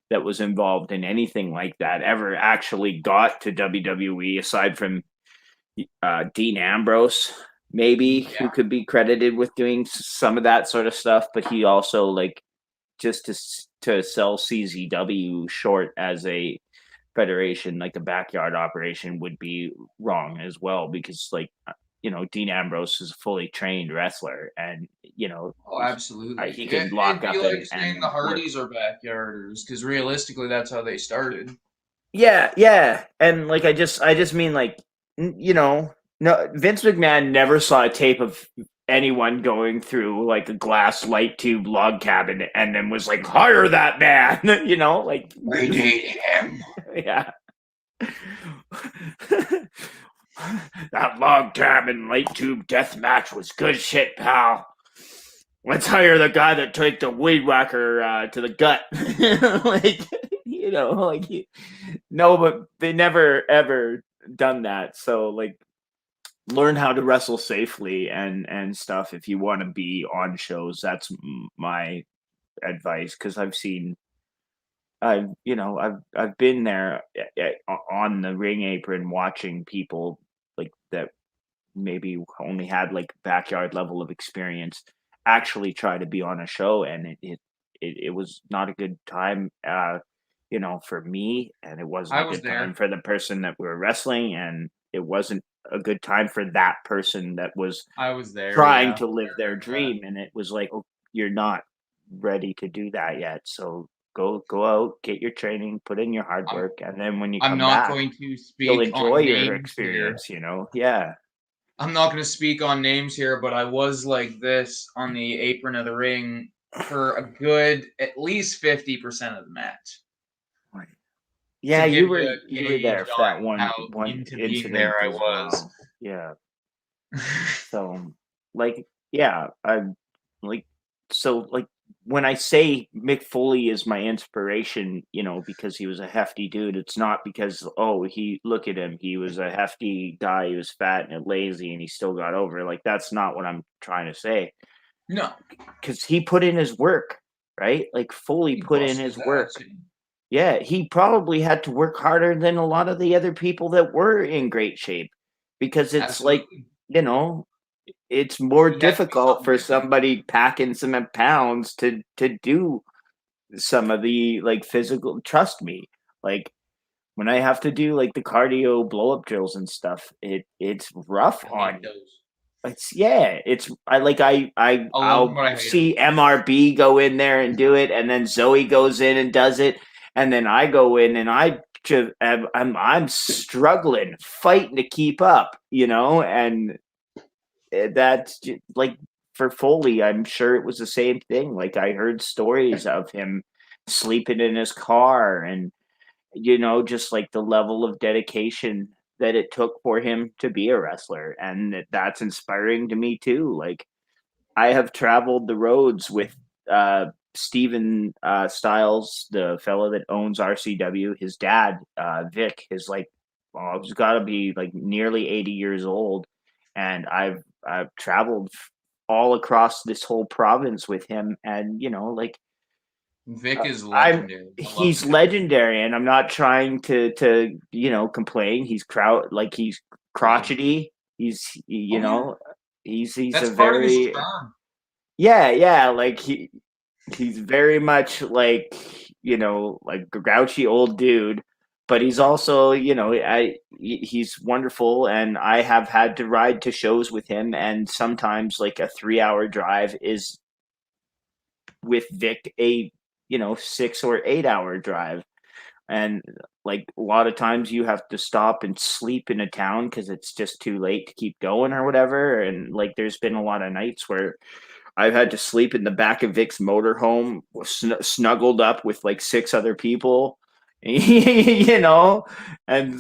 that was involved in anything like that ever actually got to WWE aside from Dean Ambrose, maybe, who Yeah. could be credited with doing some of that sort of stuff. But he also like just to sell CZW short as a federation, like a backyard operation, would be wrong as well because like Dean Ambrose is a fully trained wrestler, and Oh, absolutely. he can lock It'd be up like saying the and work. Hardys are backyarders, because realistically, that's how they started. Yeah, and like I just mean like no, Vince McMahon never saw a tape of anyone going through like a glass light tube log cabin and then was like hire that man, like We need him. yeah. That log cabin light tube death match was good shit, pal. Let's hire the guy that took the weed whacker to the gut. like, no, but they never ever done that. So, like, learn how to wrestle safely and stuff if you want to be on shows. That's my advice because I've been there on the ring apron watching people like that maybe only had like backyard level of experience actually try to be on a show, and it was not a good time for me, and it wasn't I a was good time there. for the person that we were wrestling, and it wasn't a good time for that person that was I was there, trying yeah. to live I their remember that. dream, and it was like, oh, you're not ready to do that yet, so go out, get your training, put in your hard I'm work, and then when you I'm come not back, going to you'll speak enjoy on your names here. experience. Yeah. I'm not going to speak on names here, but I was like this on the apron of the ring for a good at least 50% of the match. Right. To Yeah, give you you were a you were gauge there for that on how one into being there incident I as was. well. Yeah. So, like, yeah, I like so like when I say Mick Foley is my inspiration, because he was a hefty dude, it's not because, oh, he look at him, he was a hefty guy, he was fat and lazy and he still got over. Like, that's not what I'm trying to say. No, Because he put in his work, right? Like Foley he put in busted his his ass. work. Yeah, he probably had to work harder than a lot of the other people that were in great shape because it's like, Absolutely. you know, it's more He had to be difficult something for different. somebody packing some pounds to do some of the like physical. Trust me, like when I have to do like the cardio blow up drills and stuff, it's rough I hate on. those. It's I like I love them, I'll but I hate them. see MRB go in there and do it, and then Zoe goes in and does it, and then I go in and I'm struggling, fighting to keep up, and that's like for Foley, I'm sure it was the same thing. Like I heard stories of him sleeping in his car and just like the level of dedication that it took for him to be a wrestler. And that's inspiring to me too. Like I have traveled the roads with Steven Styles, the fellow that owns RCW. His dad, Vic, is like, well, he's got to be like nearly 80 years old. And I've traveled all across this whole province with him. And, like, Vic is I'm legendary. I love he's the guy. legendary, and I'm not trying to complain. He's Love. crotchety. Oh yeah, He's that's a part of his very charm. yeah, like he's very much like like a grouchy old dude, but he's also he's wonderful, and I have had to ride to shows with him, and sometimes like a 3 hour drive is with Vic a 6 or 8 hour drive. And like a lot of times you have to stop and sleep in a town because it's just too late to keep going or whatever. And like there's been a lot of nights where I've had to sleep in the back of Vic's motorhome, snuggled up with like six other people, and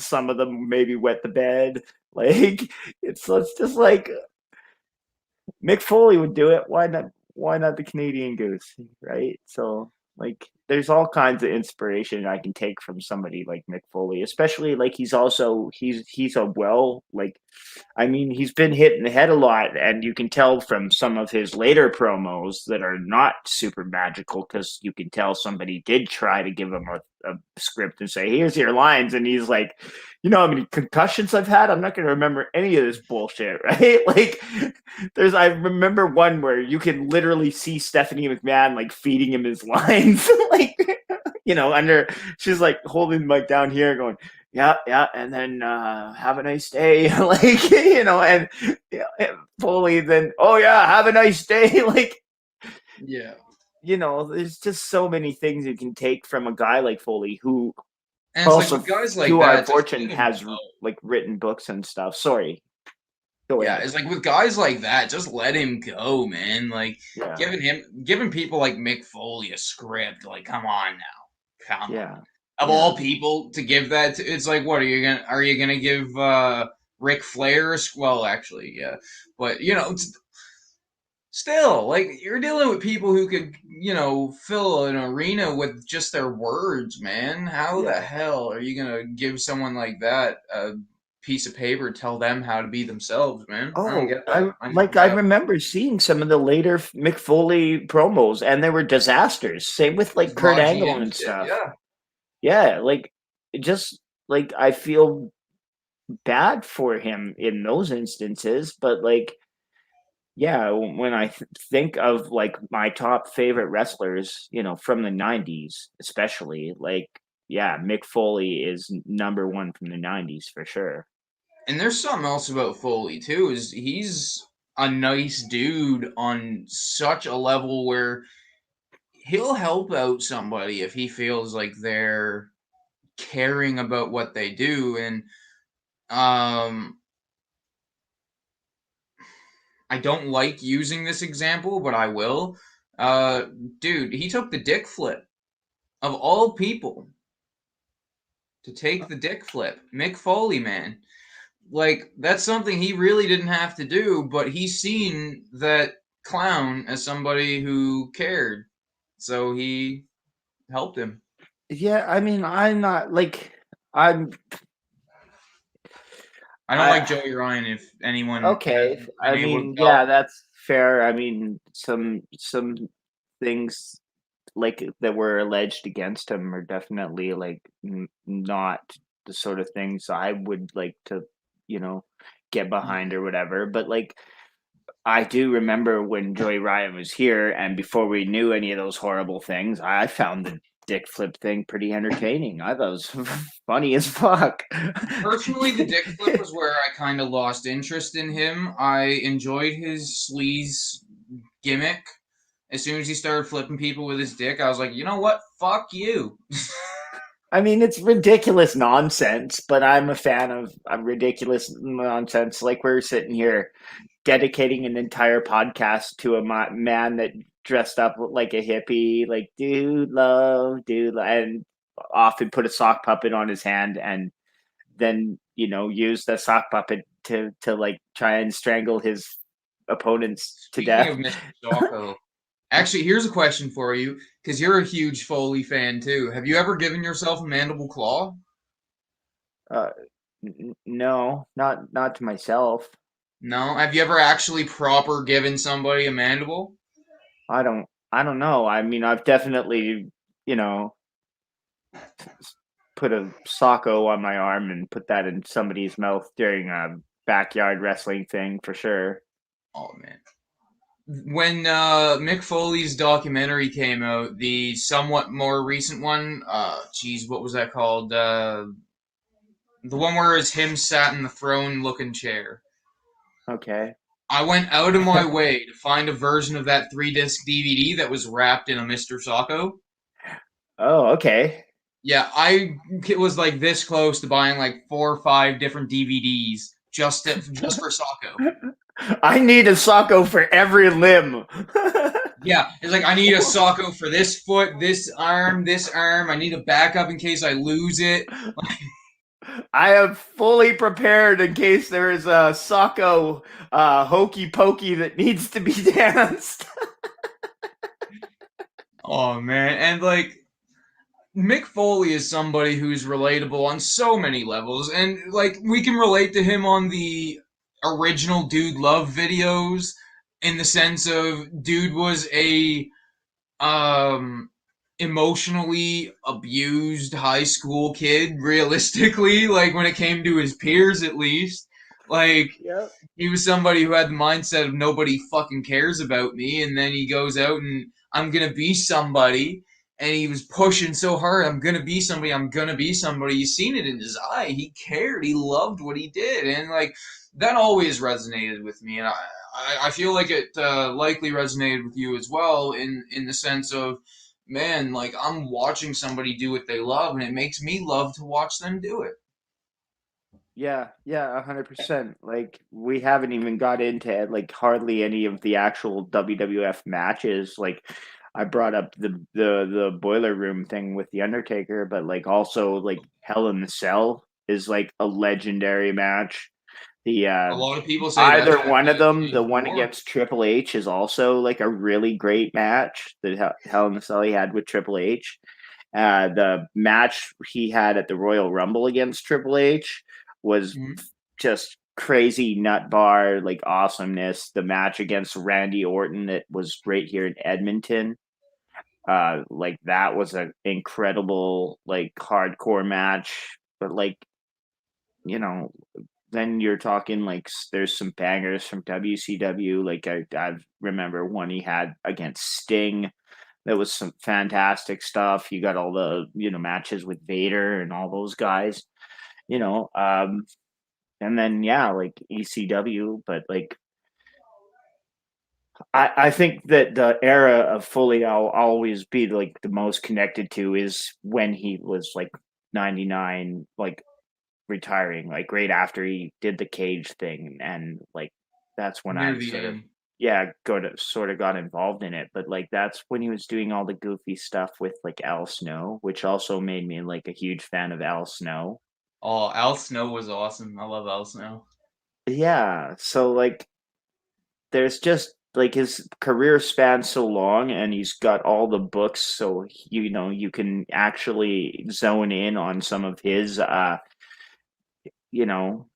some of them maybe wet the bed. Like it's just like Mick Foley would do it. Why not? Why not the Canadian Goose? Right? So like, there's all kinds of inspiration I can take from somebody like Mick Foley, especially like he's a well like I mean, he's been hit in the head a lot, and you can tell from some of his later promos that are not super magical because you can tell somebody did try to give him a script and say, "Here's your lines," and he's like, how many concussions I've had? I'm not going to remember any of this bullshit, right?" Like, I remember one where you can literally see Stephanie McMahon like feeding him his lines, like, under she's like holding like down here, going, "Yeah, yeah," and then have a nice day, like and Foley then, "Oh yeah, have a nice day," like Yeah, there's just so many things you can take from a guy like Foley, who and it's like also, with guys like to our that, just let fortune, him has go. like written books and stuff. Sorry, go Yeah, ahead. it's like with guys like that, just let him go, man. Like Yeah, giving people like Mick Foley a script, like come on now, come on. yeah, Of yeah. all people to give that, it's like, what are you gonna give Ric Flair? Well, actually, yeah, but still, like you're dealing with people who could, fill an arena with just their words, man. How the Yeah. hell are you gonna give someone like that a piece of paper, tell them how to be themselves, man? I don't Oh, get that. I never I have. remember seeing some of the later Mick Foley promos, and they were disasters. Same with His like Kurt Raw Angle GM and shit, stuff. yeah. Yeah, like just like I feel bad for him in those instances, but like yeah, when I think of like my top favorite wrestlers, from the 90s, especially, like, yeah, Mick Foley is number one from the 90s for sure. And there's something else about Foley too, is he's a nice dude on such a level where he'll help out somebody if he feels like they're caring about what they do. And um I don't like using this example, but I will. Uh Dude, he took the dick flip of all people to take the dick flip. Mick Foley, man. Like, that's something he really didn't have to do, but he's seen that clown as somebody who cared. So he helped him. Yeah, I mean, I'm not like I'm I don't like I Joey Ryan if anyone okay. hasn't been I able to mean, yeah, tell. that's fair. I mean, some things like that were alleged against him are definitely like not the sort of things I would like to, you know, get behind or whatever. But like I do remember when Joey Ryan was here, and before we knew any of those horrible things, I found the dick flip thing pretty entertaining. I thought it was funny as fuck. Personally, the dick flip was where I kind of lost interest in him. I enjoyed his sleaze gimmick. As soon as he started flipping people with his dick, I was like, you know what? Fuck you. I mean, it's ridiculous nonsense, but I'm a fan of ridiculous nonsense. Like we're sitting here dedicating an entire podcast to a man that dressed up like a hippie, like dude, and often put a sock puppet on his hand, and then use the sock puppet to like try and strangle his opponents to Speaking death. of Mr. Socko, actually, here's a question for you, because you're a huge Foley fan too. Have you ever given yourself a mandible claw? uh, no, not to myself. No? Have you ever actually proper given somebody a mandible? I don't know. I mean, I've definitely, you know, put a socko on my arm and put that in somebody's mouth during a backyard wrestling thing for sure. Oh man. When Mick Foley's documentary came out, the somewhat more recent one, geez, what was that called? The one where it's him sat in the throne looking chair. Okay. I went out of my way to find a version of that 3 disc DVD that was wrapped in a Mr. Socko. Oh, okay. Yeah, I was like this close to buying like 4 or 5 different DVDs just for Socko. I need a socko for every limb. Yeah, it's like I need a Socko for this foot, this arm, this arm. I need a backup in case I lose it. I am fully prepared in case there is a socko hokey pokey that needs to be danced. Oh man, and like Mick Foley is somebody who's relatable on so many levels, and like we can relate to him on the original Dude Love videos in the sense of dude was a um emotionally abused high school kid realistically, like when it came to his peers at least. Like Yep. he was somebody who had the mindset of nobody fucking cares about me, and then he goes out and I'm gonna be somebody, and he was pushing so hard, I'm gonna be somebody, I'm gonna be somebody. You seen it in his eye. He cared, he loved what he did, and like that always resonated with me, and I feel like it likely resonated with you as well in the sense of, man, like I'm watching somebody do what they love, and it makes me love to watch them do it. Yeah, 100%. Like we haven't even got into like hardly any of the actual WWF matches. Like I brought up the boiler room thing with the Undertaker, but like also like Hell in the Cell is like a legendary match. The A lot of people say that either match one of has them, the changed one more. against Triple H is also like a really great match that Hell in the Cell he had with Triple H. The match he had at the Royal Rumble against Triple H was Mhm. just crazy nut bar like awesomeness. The match against Randy Orton that was right here in Edmonton, like that was an incredible like hardcore match. But like you know, then you're talking like there's some bangers from WCW. Like I remember one he had against Sting. That was some fantastic stuff. You got all the matches with Vader and all those guys. You know, and then yeah, like ECW, but like I think that the era of Foley I'll always be like the most connected to is when he was like 99, like retiring, like right after he did the cage thing, and like that's when Near I the sort of end. got involved in it. But like that's when he was doing all the goofy stuff with like Al Snow, which also made me like a huge fan of Al Snow. Oh, Al Snow was awesome. I love Al Snow. Yeah, so like there's just like his career spans so long and he's got all the books, so you know you can actually zone in on some of his you know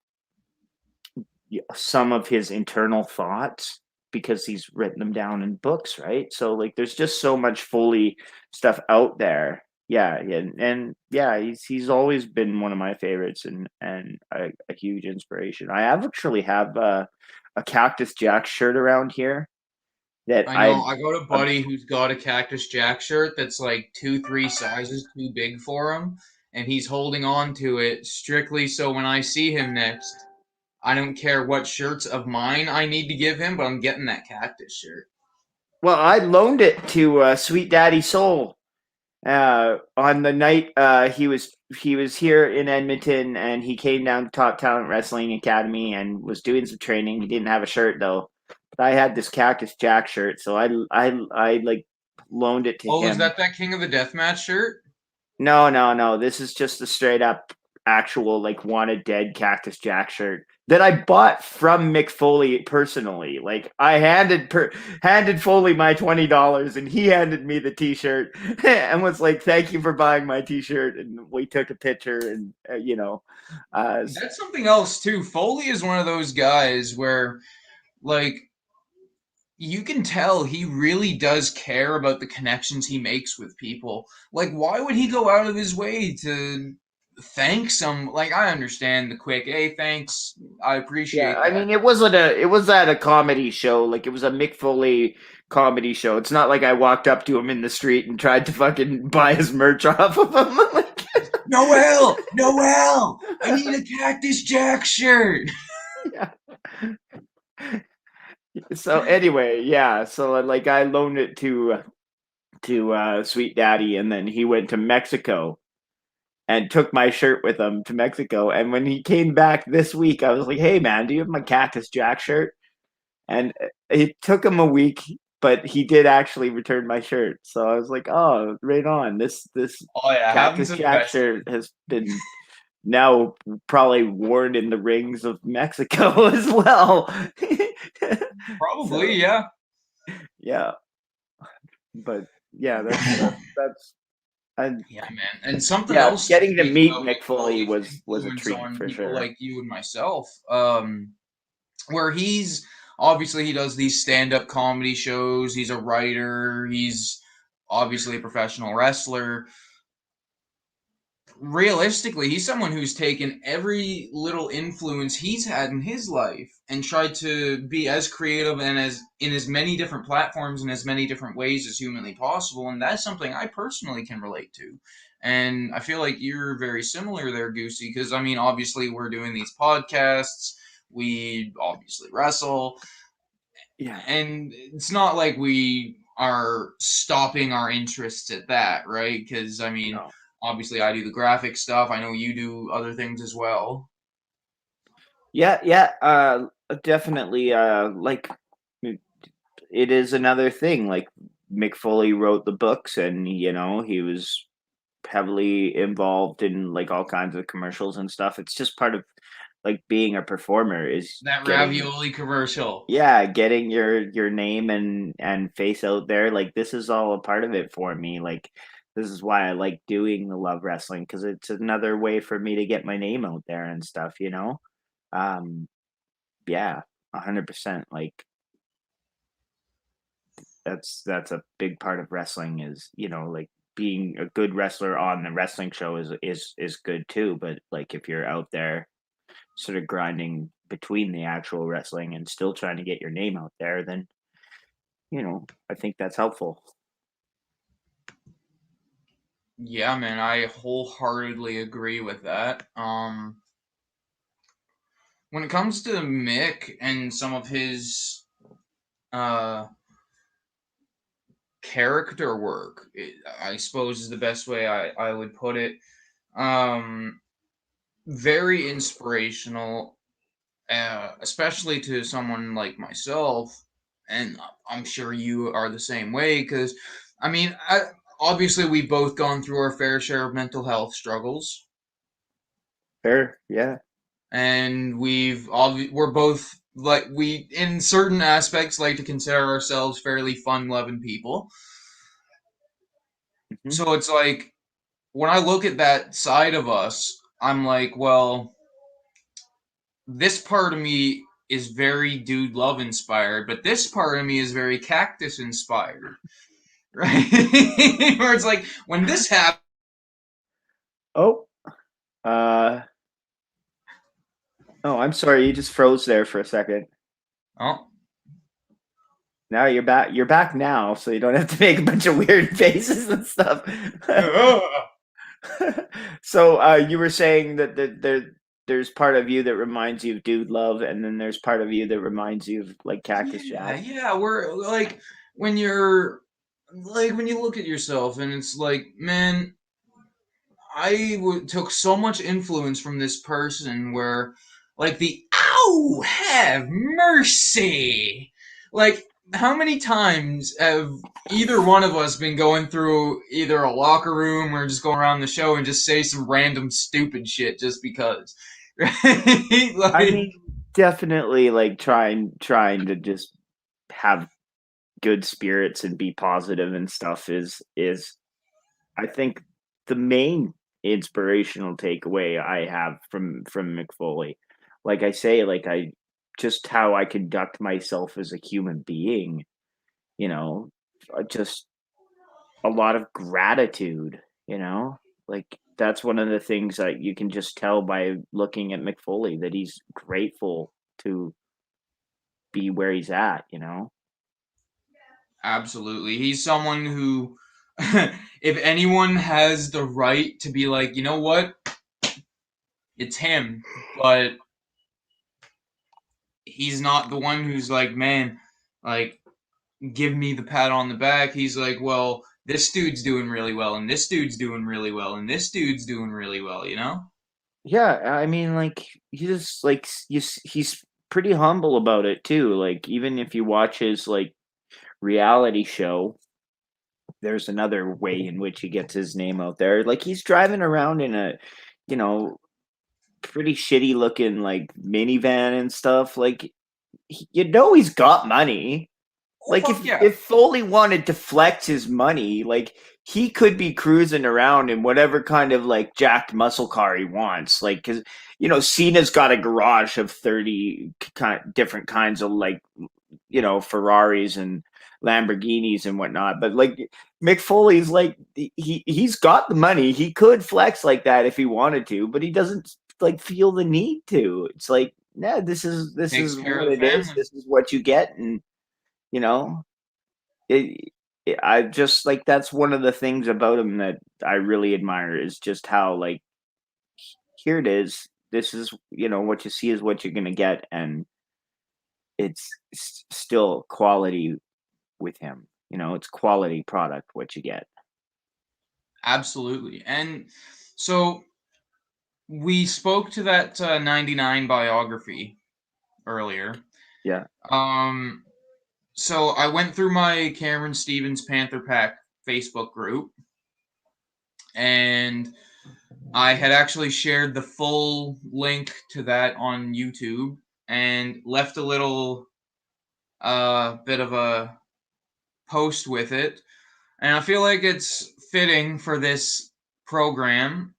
some of his internal thoughts because he's written them down in books, right? So like there's just so much Foley stuff out there. Yeah, yeah, and yeah, he's always been one of my favorites and a huge inspiration. I have actually have a Cactus Jack shirt around here that I know. I I got a buddy who's got a Cactus Jack shirt that's like 2, 3 sizes too big for him, and he's holding on to it strictly so when I see him next, I don't care what shirts of mine I need to give him, but I'm getting that Cactus shirt. well, I loaned it to Sweet Daddy Soul on the night he was here in Edmonton and he came down to Top Talent Wrestling Academy and was doing some training. He didn't have a shirt though, but I had this Cactus Jack shirt, so I like loaned it to Oh, is him. that King of the Deathmatch shirt? No, no, no. This is just a straight up actual like wanted dead Cactus Jack shirt that I bought from Mick Foley personally. Like I handed Foley my $20 and he handed me the t-shirt and was like, "Thank you for buying my t-shirt." And we took a picture and That's something else too. Foley is one of those guys where like you can tell he really does care about the connections he makes with people. Like, why would he go out of his way to thank some? Like, I understand the quick, hey, thanks, I yeah, appreciate I that. mean it was at a comedy show. Like it was a Mick Foley comedy show. It's not like I walked up to him in the street and tried to fucking buy his merch off of him. Like, Noel, Noel, I need a Cactus Jack shirt. yeah. So anyway, yeah. So like I loaned it to Sweet Daddy, and then he went to Mexico and took my shirt with him to Mexico. And when he came back this week, I was like, "Hey man, do you have my Cactus Jack shirt?" And it took him a week, but he did actually return my shirt. So I was like, "Oh, right on. This Oh yeah, having Cactus some Jack best. shirt has been." Now probably worn in the rings of Mexico as well. Probably, So yeah. yeah, but yeah, that's and Yeah, man. And something yeah, else to getting to speak meet about Mick Mick Foley Foley's was a influence treat on for people sure. like you and myself. Where he's obviously he does these stand-up comedy shows. He's a writer. He's obviously a professional wrestler. Realistically, he's someone who's taken every little influence he's had in his life and tried to be as creative and as in as many different platforms and as many different ways as humanly possible. And that's something I personally can relate to. And I feel like you're very similar there, Goosey, because I mean, obviously, we're doing these podcasts. We obviously wrestle Yeah, and it's not like we are stopping our interests at that, right? Because I mean, no, obviously, I do the graphic stuff. I know you do other things as well. yeah, yeah, definitely. Like it is another thing. Like Mick Foley wrote the books, and you know he was heavily involved in like all kinds of commercials and stuff. It's just part of like being a performer is That getting ravioli commercial. yeah, getting your name and face out there. Like this is all a part of it for me. Like this is why I like doing the love wrestling because it's another way for me to get my name out there and stuff, you know. Um yeah, 100%. Like that's a big part of wrestling is, you know, like being a good wrestler on the wrestling show is good too, but like if you're out there sort of grinding between the actual wrestling and still trying to get your name out there, then you know, I think that's helpful. Yeah, man, I wholeheartedly agree with that. When it comes to Mick and some of his uh, character work, I suppose is the best way I would put it. Um, Very inspirational, especially to someone like myself, and I'm sure you are the same way. Because, I mean, obviously we've both gone through our fair share of mental health struggles, Fair, yeah. and we're both like we in certain aspects like to consider ourselves fairly fun-loving people. Hmm. So it's like when I look at that side of us, I'm like, well, this part of me is very dude love inspired, but this part of me is very cactus inspired, right? Where it's like when this happens, Oh, uh, oh, I'm sorry, you just froze there for a second. oh, Now you're back. You're back now, so you don't have to make a bunch of weird faces and stuff. So you were saying that there's part of you that reminds you of Dude Love, and then there's part of you that reminds you of like Cactus yeah, Jack. yeah. We're like when you're like when you look at yourself and it's like, man, took so much influence from this person where, like, the ow, have mercy. Like, how many times have either one of us been going through either a locker room or just going around the show and just say some random stupid shit just because? Right? I Like, mean, definitely like trying to just have good spirits and be positive and stuff is I think the main inspirational takeaway I have from Mick Foley. Like I say, like I just how I conduct myself as a human being, you know, just a lot of gratitude, you know? Like that's one of the things that you can just tell by looking at Mick Foley that he's grateful to be where he's at, you know? absolutely. He's someone who, if anyone has the right to be like, you know what? It's him. But he's not the one who's like, man, like, give me the pat on the back. He's like, well, this dude's doing really well, and this dude's doing really well, and this dude's doing really well, you know? Yeah, I mean, like he just like he's pretty humble about it too. Like even if you watch his like reality show, there's another way in which he gets his name out there. Like he's driving around in a, you know, pretty shitty looking like minivan and stuff. Like you know he's got money. Oh, Like fuck yeah. if Foley wanted to flex his money, like he could be cruising around in whatever kind of like jacked muscle car he wants. Like because you know Cena's got a garage of 30 different kinds of like you know Ferraris and Lamborghinis and whatnot. But like Mick Foley's like he's got the money. He could flex like that if he wanted to, but he doesn't like feel the need to. It's like, nah, this Takes is care what of the it is. family. This is what you get, and you know I just like that's one of the things about him that I really admire is just how like here it is. This is you know what you see is what you're gonna get, and it's still quality with him. You know, it's quality product what you get. Absolutely. And so we spoke to that 99 biography earlier. Yeah, Um, so I went through my Cameron Stevens Panther Pack Facebook group, and I had actually shared the full link to that on YouTube and left a little bit of a post with it. And I feel like it's fitting for this program.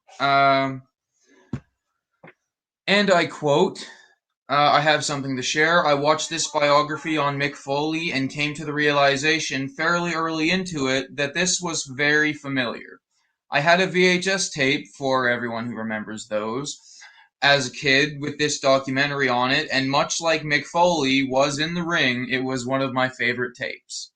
And I quote, I have something to share. I watched this biography on Mick Foley and came to the realization fairly early into it that this was very familiar. I had a VHS tape, for everyone who remembers those, as a kid with this documentary on it, and much like Mick Foley was in the ring, it was one of my favorite tapes.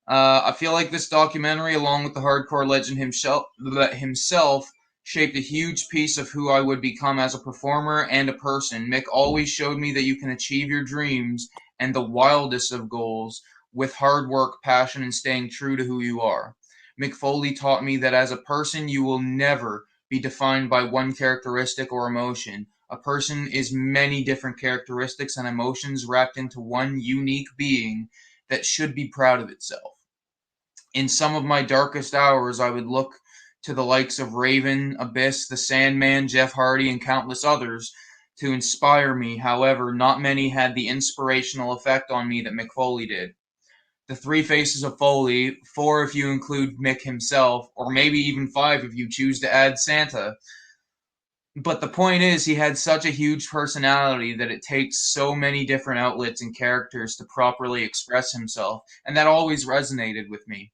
I feel like this documentary, along with the hardcore legend himself, shaped a huge piece of who I would become as a performer and a person. Mick always showed me that you can achieve your dreams and the wildest of goals with hard work, passion, and staying true to who you are. Mick Foley taught me that as a person, you will never be defined by one characteristic or emotion. A person is many different characteristics and emotions wrapped into one unique being that should be proud of itself. In some of my darkest hours, I would look to the likes of Raven, Abyss, The Sandman, Jeff Hardy, and countless others to inspire me. However, not many had the inspirational effect on me that Mick Foley did. The three faces of Foley, four if you include Mick himself, or maybe even five if you choose to add Santa. But the point is, he had such a huge personality that it takes so many different outlets and characters to properly express himself, and that always resonated with me.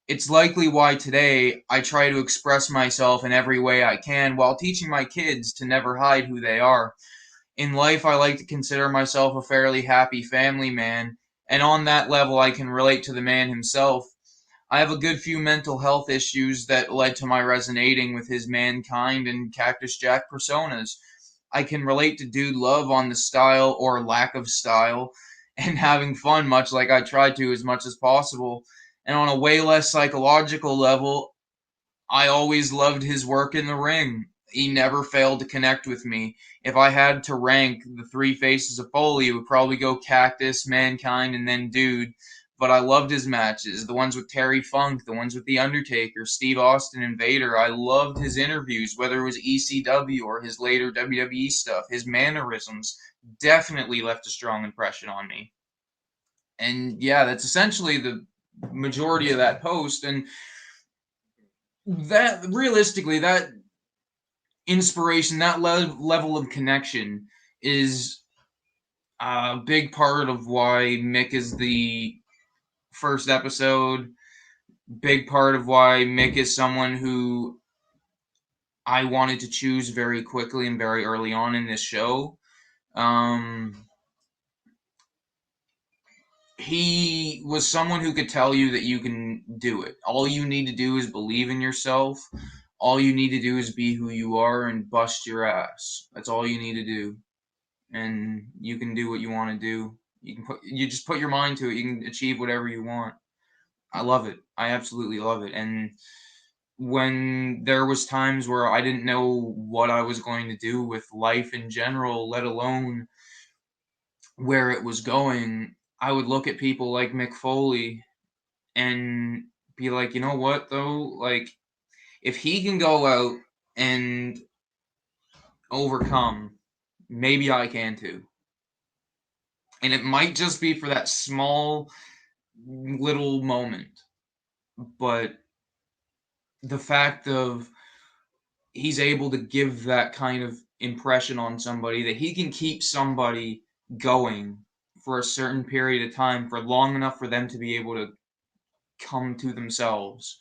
It's likely why today I try to express myself in every way I can while teaching my kids to never hide who they are. In life, I like to consider myself a fairly happy family man, and on that level, I can relate to the man himself. I have a good few mental health issues that led to my resonating with his Mankind and Cactus Jack personas. I can relate to Dude Love on the style or lack of style and having fun, much like I try to as much as possible. And on a way less psychological level, I always loved his work in the ring. He never failed to connect with me. If I had to rank the three faces of Foley, it would probably go Cactus, Mankind, and then Dude. But I loved his matches, the ones with Terry Funk, the ones with The Undertaker, Steve Austin, and Vader. I loved his interviews, whether it was ECW or his later WWE stuff. His mannerisms definitely left a strong impression on me. And yeah, that's essentially the majority of that post. And that realistically, that inspiration, that level of connection is a big part of why Mick is the first episode. Big part of why Mick is someone who I wanted to choose very quickly and very early on in this show. Um, he was someone who could tell you that you can do it. All you need to do is believe in yourself. All you need to do is be who you are and bust your ass. That's all you need to do. And you can do what you want to do. You just put your mind to it. You can achieve whatever you want. I love it. I absolutely love it. And when there was times where I didn't know what I was going to do with life in general, let alone where it was going, I would look at people like Mick Foley and be like, you know what though? Like, if he can go out and overcome, maybe I can too. And it might just be for that small little moment, but the fact of he's able to give that kind of impression on somebody that he can keep somebody going for a certain period of time for long enough for them to be able to come to themselves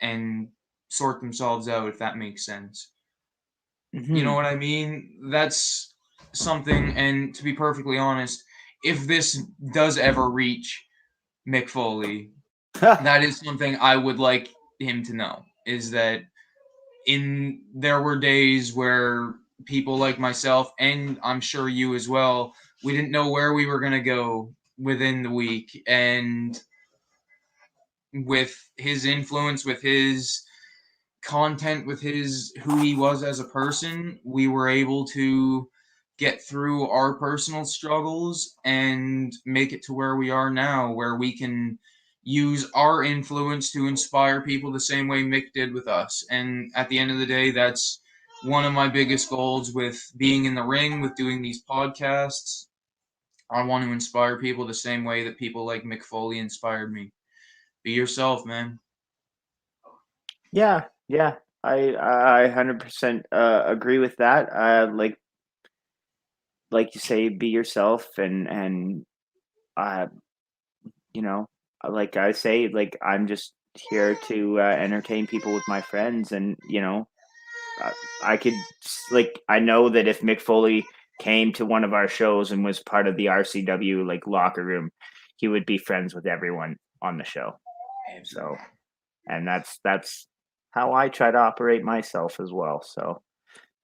and sort themselves out, if that makes sense. You know Mm-hmm. what I mean? That's something, and to be perfectly honest, if this does ever reach Mick Foley, that is something I would like him to know, is that there were days where people like myself, and I'm sure you as well, we didn't know where we were going to go within the week. And with his influence, with his content, with his who he was as a person, we were able to get through our personal struggles and make it to where we are now, where we can use our influence to inspire people the same way Mick did with us. And at the end of the day, that's one of my biggest goals with being in the ring, with doing these podcasts. I want to inspire people the same way that people like Mick Foley inspired me. Be yourself, man. Yeah, yeah. I 100% agree with that. Like you say, be yourself, and uh, you know, like I say, like I'm just here to entertain people with my friends, and uh, I could like I know that if Mick Foley came to one of our shows and was part of the RCW like locker room, he would be friends with everyone on the show. Absolutely. So, and that's how I try to operate myself as well. So,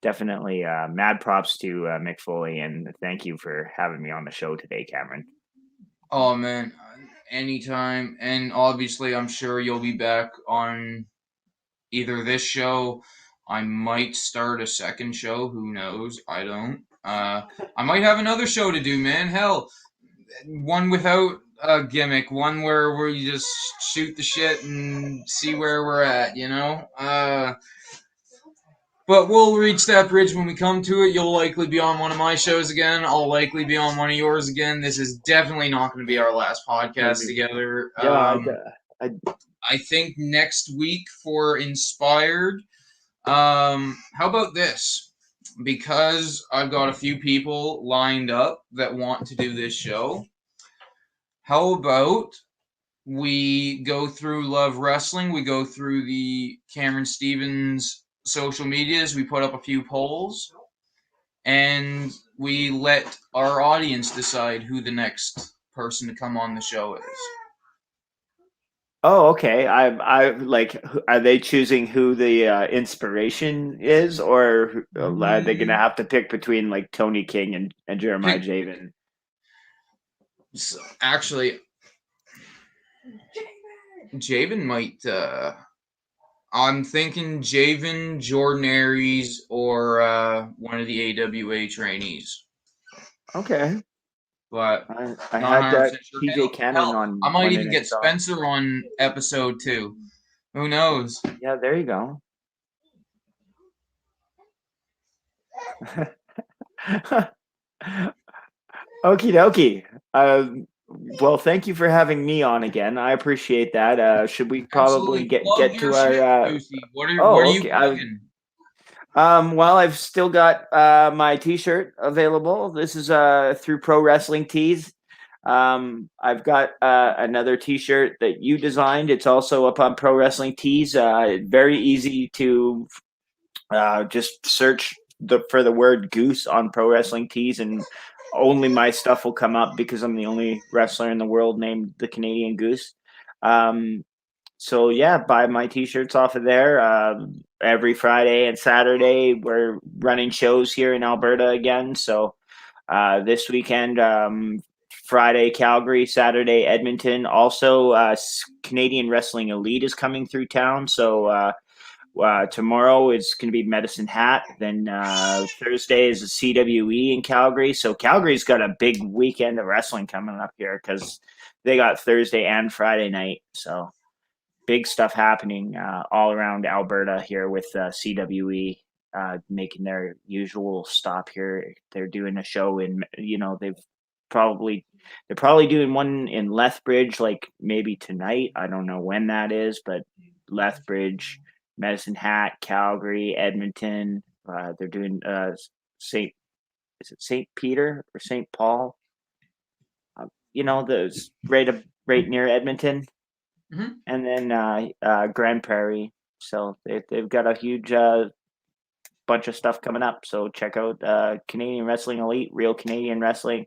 definitely mad props to Mick Foley, and thank you for having me on the show today, Cameron. Oh man, anytime. And obviously, I'm sure you'll be back on either this show. I might start a second show. Who knows? I don't. I might have another show to do, man. Hell, one without a gimmick, one where you just shoot the shit and see where we're at. But we'll reach that bridge when we come to it. You'll likely be on one of my shows again. I'll likely be on one of yours again. This is definitely not going to be our last podcast together. Yeah, I I think next week for Inspired. How about this? Because I've got a few people lined up that want to do this show. How about we go through Love Wrestling? We go through the Cameron Stevens social medias. We put up a few polls, and we let our audience decide who the next person to come on the show is. Oh, okay. I like. Are they choosing who the inspiration is, or are they gonna Mm, have to pick between like Tony King and Jeremiah pick, Javen? so actually, Javen might. I'm thinking Javen, Jordan Aries, or one of the AWA trainees. Okay. But I not had 100% sure. TJ Cannon Hell, I on might Monday even Night get Saw. Spencer on episode 2. Who knows? Yeah, there you go. Okie dokie. Well, thank you for having me on again. I appreciate that. Should we probably Absolutely. Plug get your to our? shit, Goosey. What are Oh, you okay. plugging? Well, I've still got my T-shirt available. This is through Pro Wrestling Tees. I've got another T-shirt that you designed. It's also up on Pro Wrestling Tees. Very easy to just search for the word Goose on Pro Wrestling Tees, and only my stuff will come up because I'm the only wrestler in the world named the Canadian Goose. Um, so yeah, buy my t-shirts off of there. Every Friday and Saturday we're running shows here in Alberta again. So this weekend, Friday Calgary, Saturday Edmonton. Also, Canadian Wrestling Elite is coming through town. So tomorrow is going to be Medicine Hat. Then Thursday is a CWE in Calgary. So Calgary's got a big weekend of wrestling coming up here because they got Thursday and Friday night. So big stuff happening all around Alberta here with CWE making their usual stop here. They're doing a show in, probably they're probably doing one in Lethbridge, like maybe tonight. I don't know when that is, but Lethbridge, Medicine Hat, Calgary, Edmonton. They're doing Saint. Is it Saint Peter or Saint Paul? Those right near Edmonton, Mm-hmm. and then Grand Prairie. So they've got a huge bunch of stuff coming up. So check out Canadian Wrestling Elite, Real Canadian Wrestling,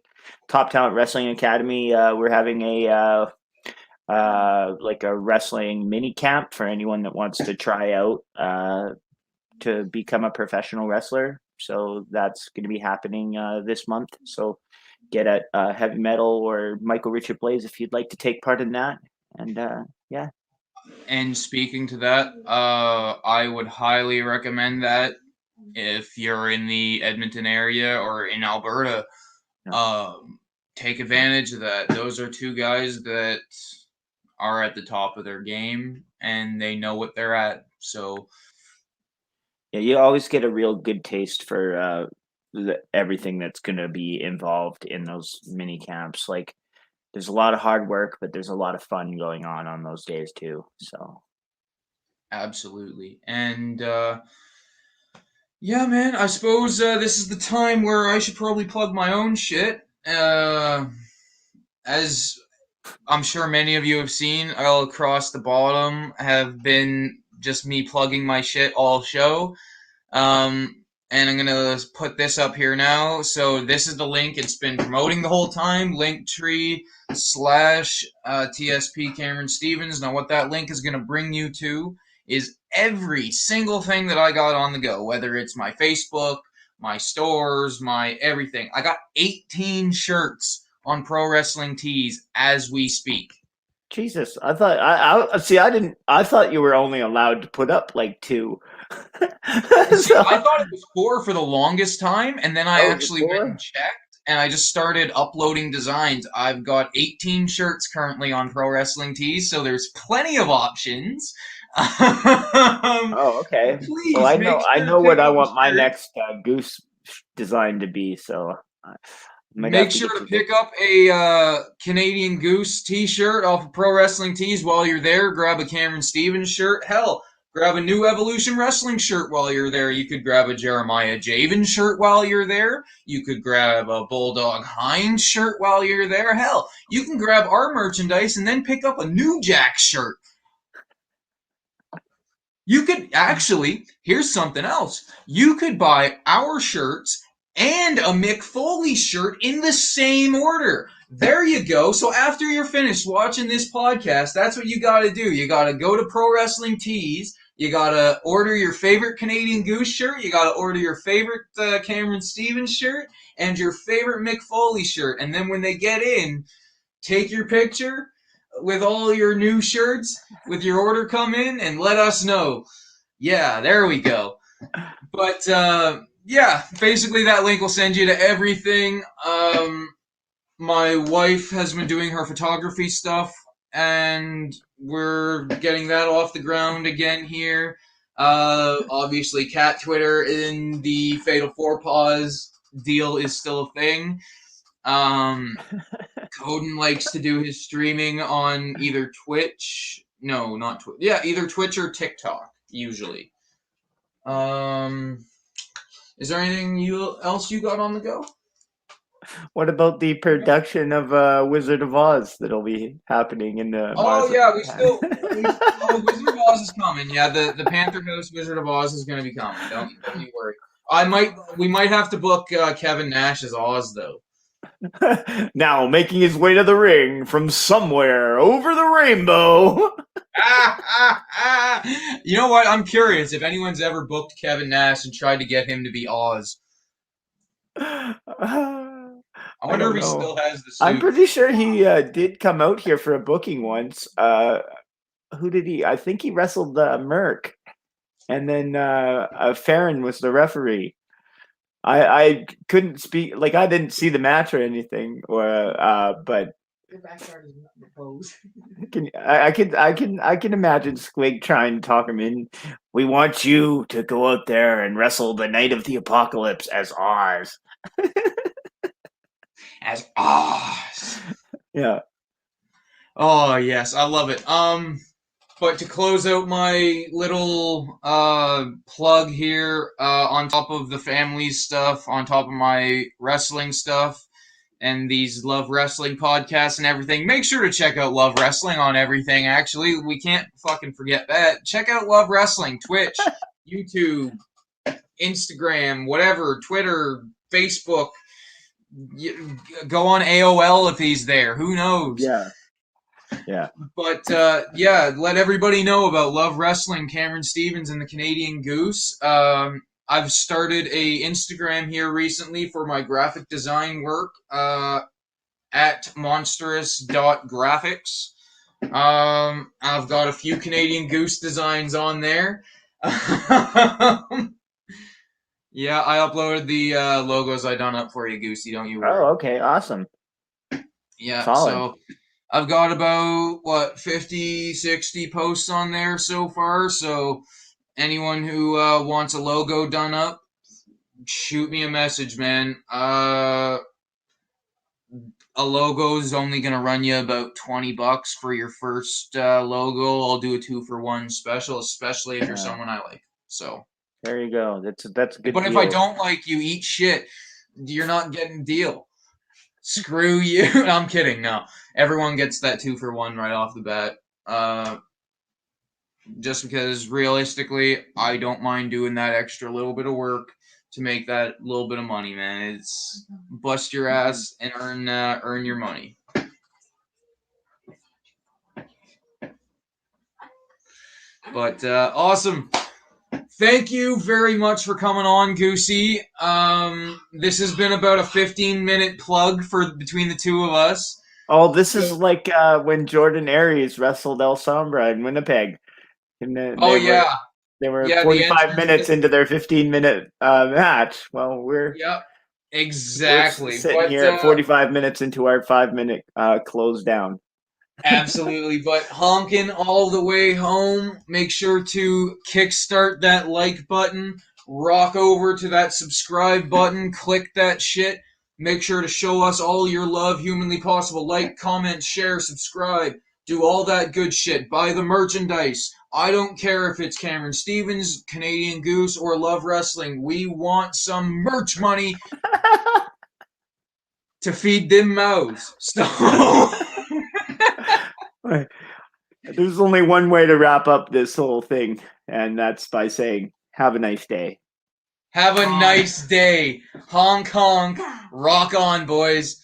Top Talent Wrestling Academy. We're having a like a wrestling mini camp for anyone that wants to try out to become a professional wrestler. So that's going to be happening this month. So get at Heavy Metal or Michael Richard Blaze if you'd like to take part in that. And yeah. And speaking to that, I would highly recommend that if you're in the Edmonton area or in Alberta. Take advantage of that. Those are two guys that are at the top of their game and they know what they're at. So Yeah, you always get a real good taste for everything that's going to be involved in those mini camps. Like, there's a lot of hard work, but there's a lot of fun going on those days too. So, absolutely. And yeah, man, I suppose this is the time where I should probably plug my own shit. As I'm sure many of you have seen, all across the bottom have been just me plugging my shit all show. And I'm gonna put this up here now. So this is the link it's been promoting the whole time. Linktree slash TSP Cameron Stevens. Now what that link is gonna bring you to is every single thing that I got on the go, whether it's my Facebook, my stores, my everything. I got 18 shirts on Pro Wrestling Tees as we speak. Jesus, I thought I see. I thought you were only allowed to put up like 2. See, So, I thought it was 4 for the longest time, and then I oh, is it actually went and 4? checked, and I just started uploading designs. I've got 18 shirts currently on Pro Wrestling Tees, so there's plenty of options. Oh, okay. Well, Please I make I sure to know pick what I up a want my shirt. next goose design to be. So I might have Make to sure get to to the. pick up a Canadian Goose t-shirt off of Pro Wrestling Tees while you're there. Grab a Cameron Stevens shirt. Hell, grab a New Evolution Wrestling shirt while you're there. You could grab a Jeremiah Javen shirt while you're there. You could grab a Bulldog Hines shirt while you're there. Hell, you can grab our merchandise and then pick up a New Jack shirt. You could actually, here's something else. You could buy our shirts and a Mick Foley shirt in the same order. There you go. So after you're finished watching this podcast, that's what you got to do. You got to go to Pro Wrestling Tees. You got to order your favorite Canadian Goose shirt. You got to order your favorite Cameron Stevens shirt and your favorite Mick Foley shirt. And then when they get in, take your picture with all your new shirts with your order come in and let us know. Yeah, there we go. But yeah, basically that link will send you to everything. My wife has been doing her photography stuff, and we're getting that off the ground again here. Obviously, cat Twitter in the Fatal Four Paws deal is still a thing. Coden likes to do his streaming on either Twitch. No, not Twitch. Yeah, either Twitch or TikTok, usually. Is there anything else you got on the go? What about the production of Wizard of Oz that'll be happening in Oh Mars? yeah, Wizard of Oz is coming. Yeah, the Panther House Wizard of Oz is going to be coming. Don't you worry. We might have to book Kevin Nash as Oz though. Now making his way to the ring from somewhere over the rainbow. You know what? I'm curious if anyone's ever booked Kevin Nash and tried to get him to be Oz. I I wonder don't if he know. still has the I'm suit. pretty sure he did come out here for a booking once. Who did he? I think he wrestled Merc, and then Farron was the referee. I couldn't speak, like I didn't see the match or anything, or but Your backyard is not the pose. I can imagine Squig trying to talk him in. We want you to go out there and wrestle the Night of the Apocalypse as Oz. As Oz. Yeah. Oh yes, I love it. But to close out my little plug here, on top of the family stuff, on top of my wrestling stuff, and these Love Wrestling podcasts and everything, make sure to check out Love Wrestling on everything. Actually, we can't fucking forget that. Check out Love Wrestling, Twitch, YouTube, Instagram, whatever, Twitter, Facebook. Go on AOL if he's there. Who knows? Yeah. Yeah. But yeah, let everybody know about Love Wrestling, Cameron Stevens, and the Canadian Goose. I've started a Instagram here recently for my graphic design work at monstrous.graphics. I've got a few Canadian Goose designs on there. Yeah, I uploaded the logos I done up for you, Goosey. Don't you worry. Oh, okay. Awesome. Yeah, Solid. so I've got about 50, 60 posts on there so far. So anyone who wants a logo done up, shoot me a message, man. A logo is only gonna run you about $20 for your first logo. I'll do a 2-for-1 special, especially if you're someone I like. So there you go. That's a good but deal. if I don't like you, eat shit. You're not getting a deal. Screw you. I'm kidding. No, everyone gets that 2-for-1 right off the bat. Just because realistically, I don't mind doing that extra little bit of work to make that little bit of money, man. It's bust your ass and earn your money. But awesome. thank you very much for coming on, Goosey. This has been about a 15-minute plug for between the two of us. Oh, this is So, like when Jordan Aries wrestled El Sombra in Winnipeg, and oh yeah, they were yeah, the 45 entrance. minutes into their 15-minute match. Well, Yep, we're exactly. sitting But here at 45 minutes into our 5-minute close down. absolutely. But honking all the way home. Make sure to kickstart that like button. Rock over to that subscribe button. Click that shit. Make sure to show us all your love humanly possible. Like, comment, share, subscribe. Do all that good shit. Buy the merchandise. I don't care if it's Cameron Stevens, Canadian Goose, or Love Wrestling. We want some merch money to feed them mouths. So. There's only one way to wrap up this whole thing, and that's by saying, have a nice day. Have a nice day. Hong Kong. Rock on, boys.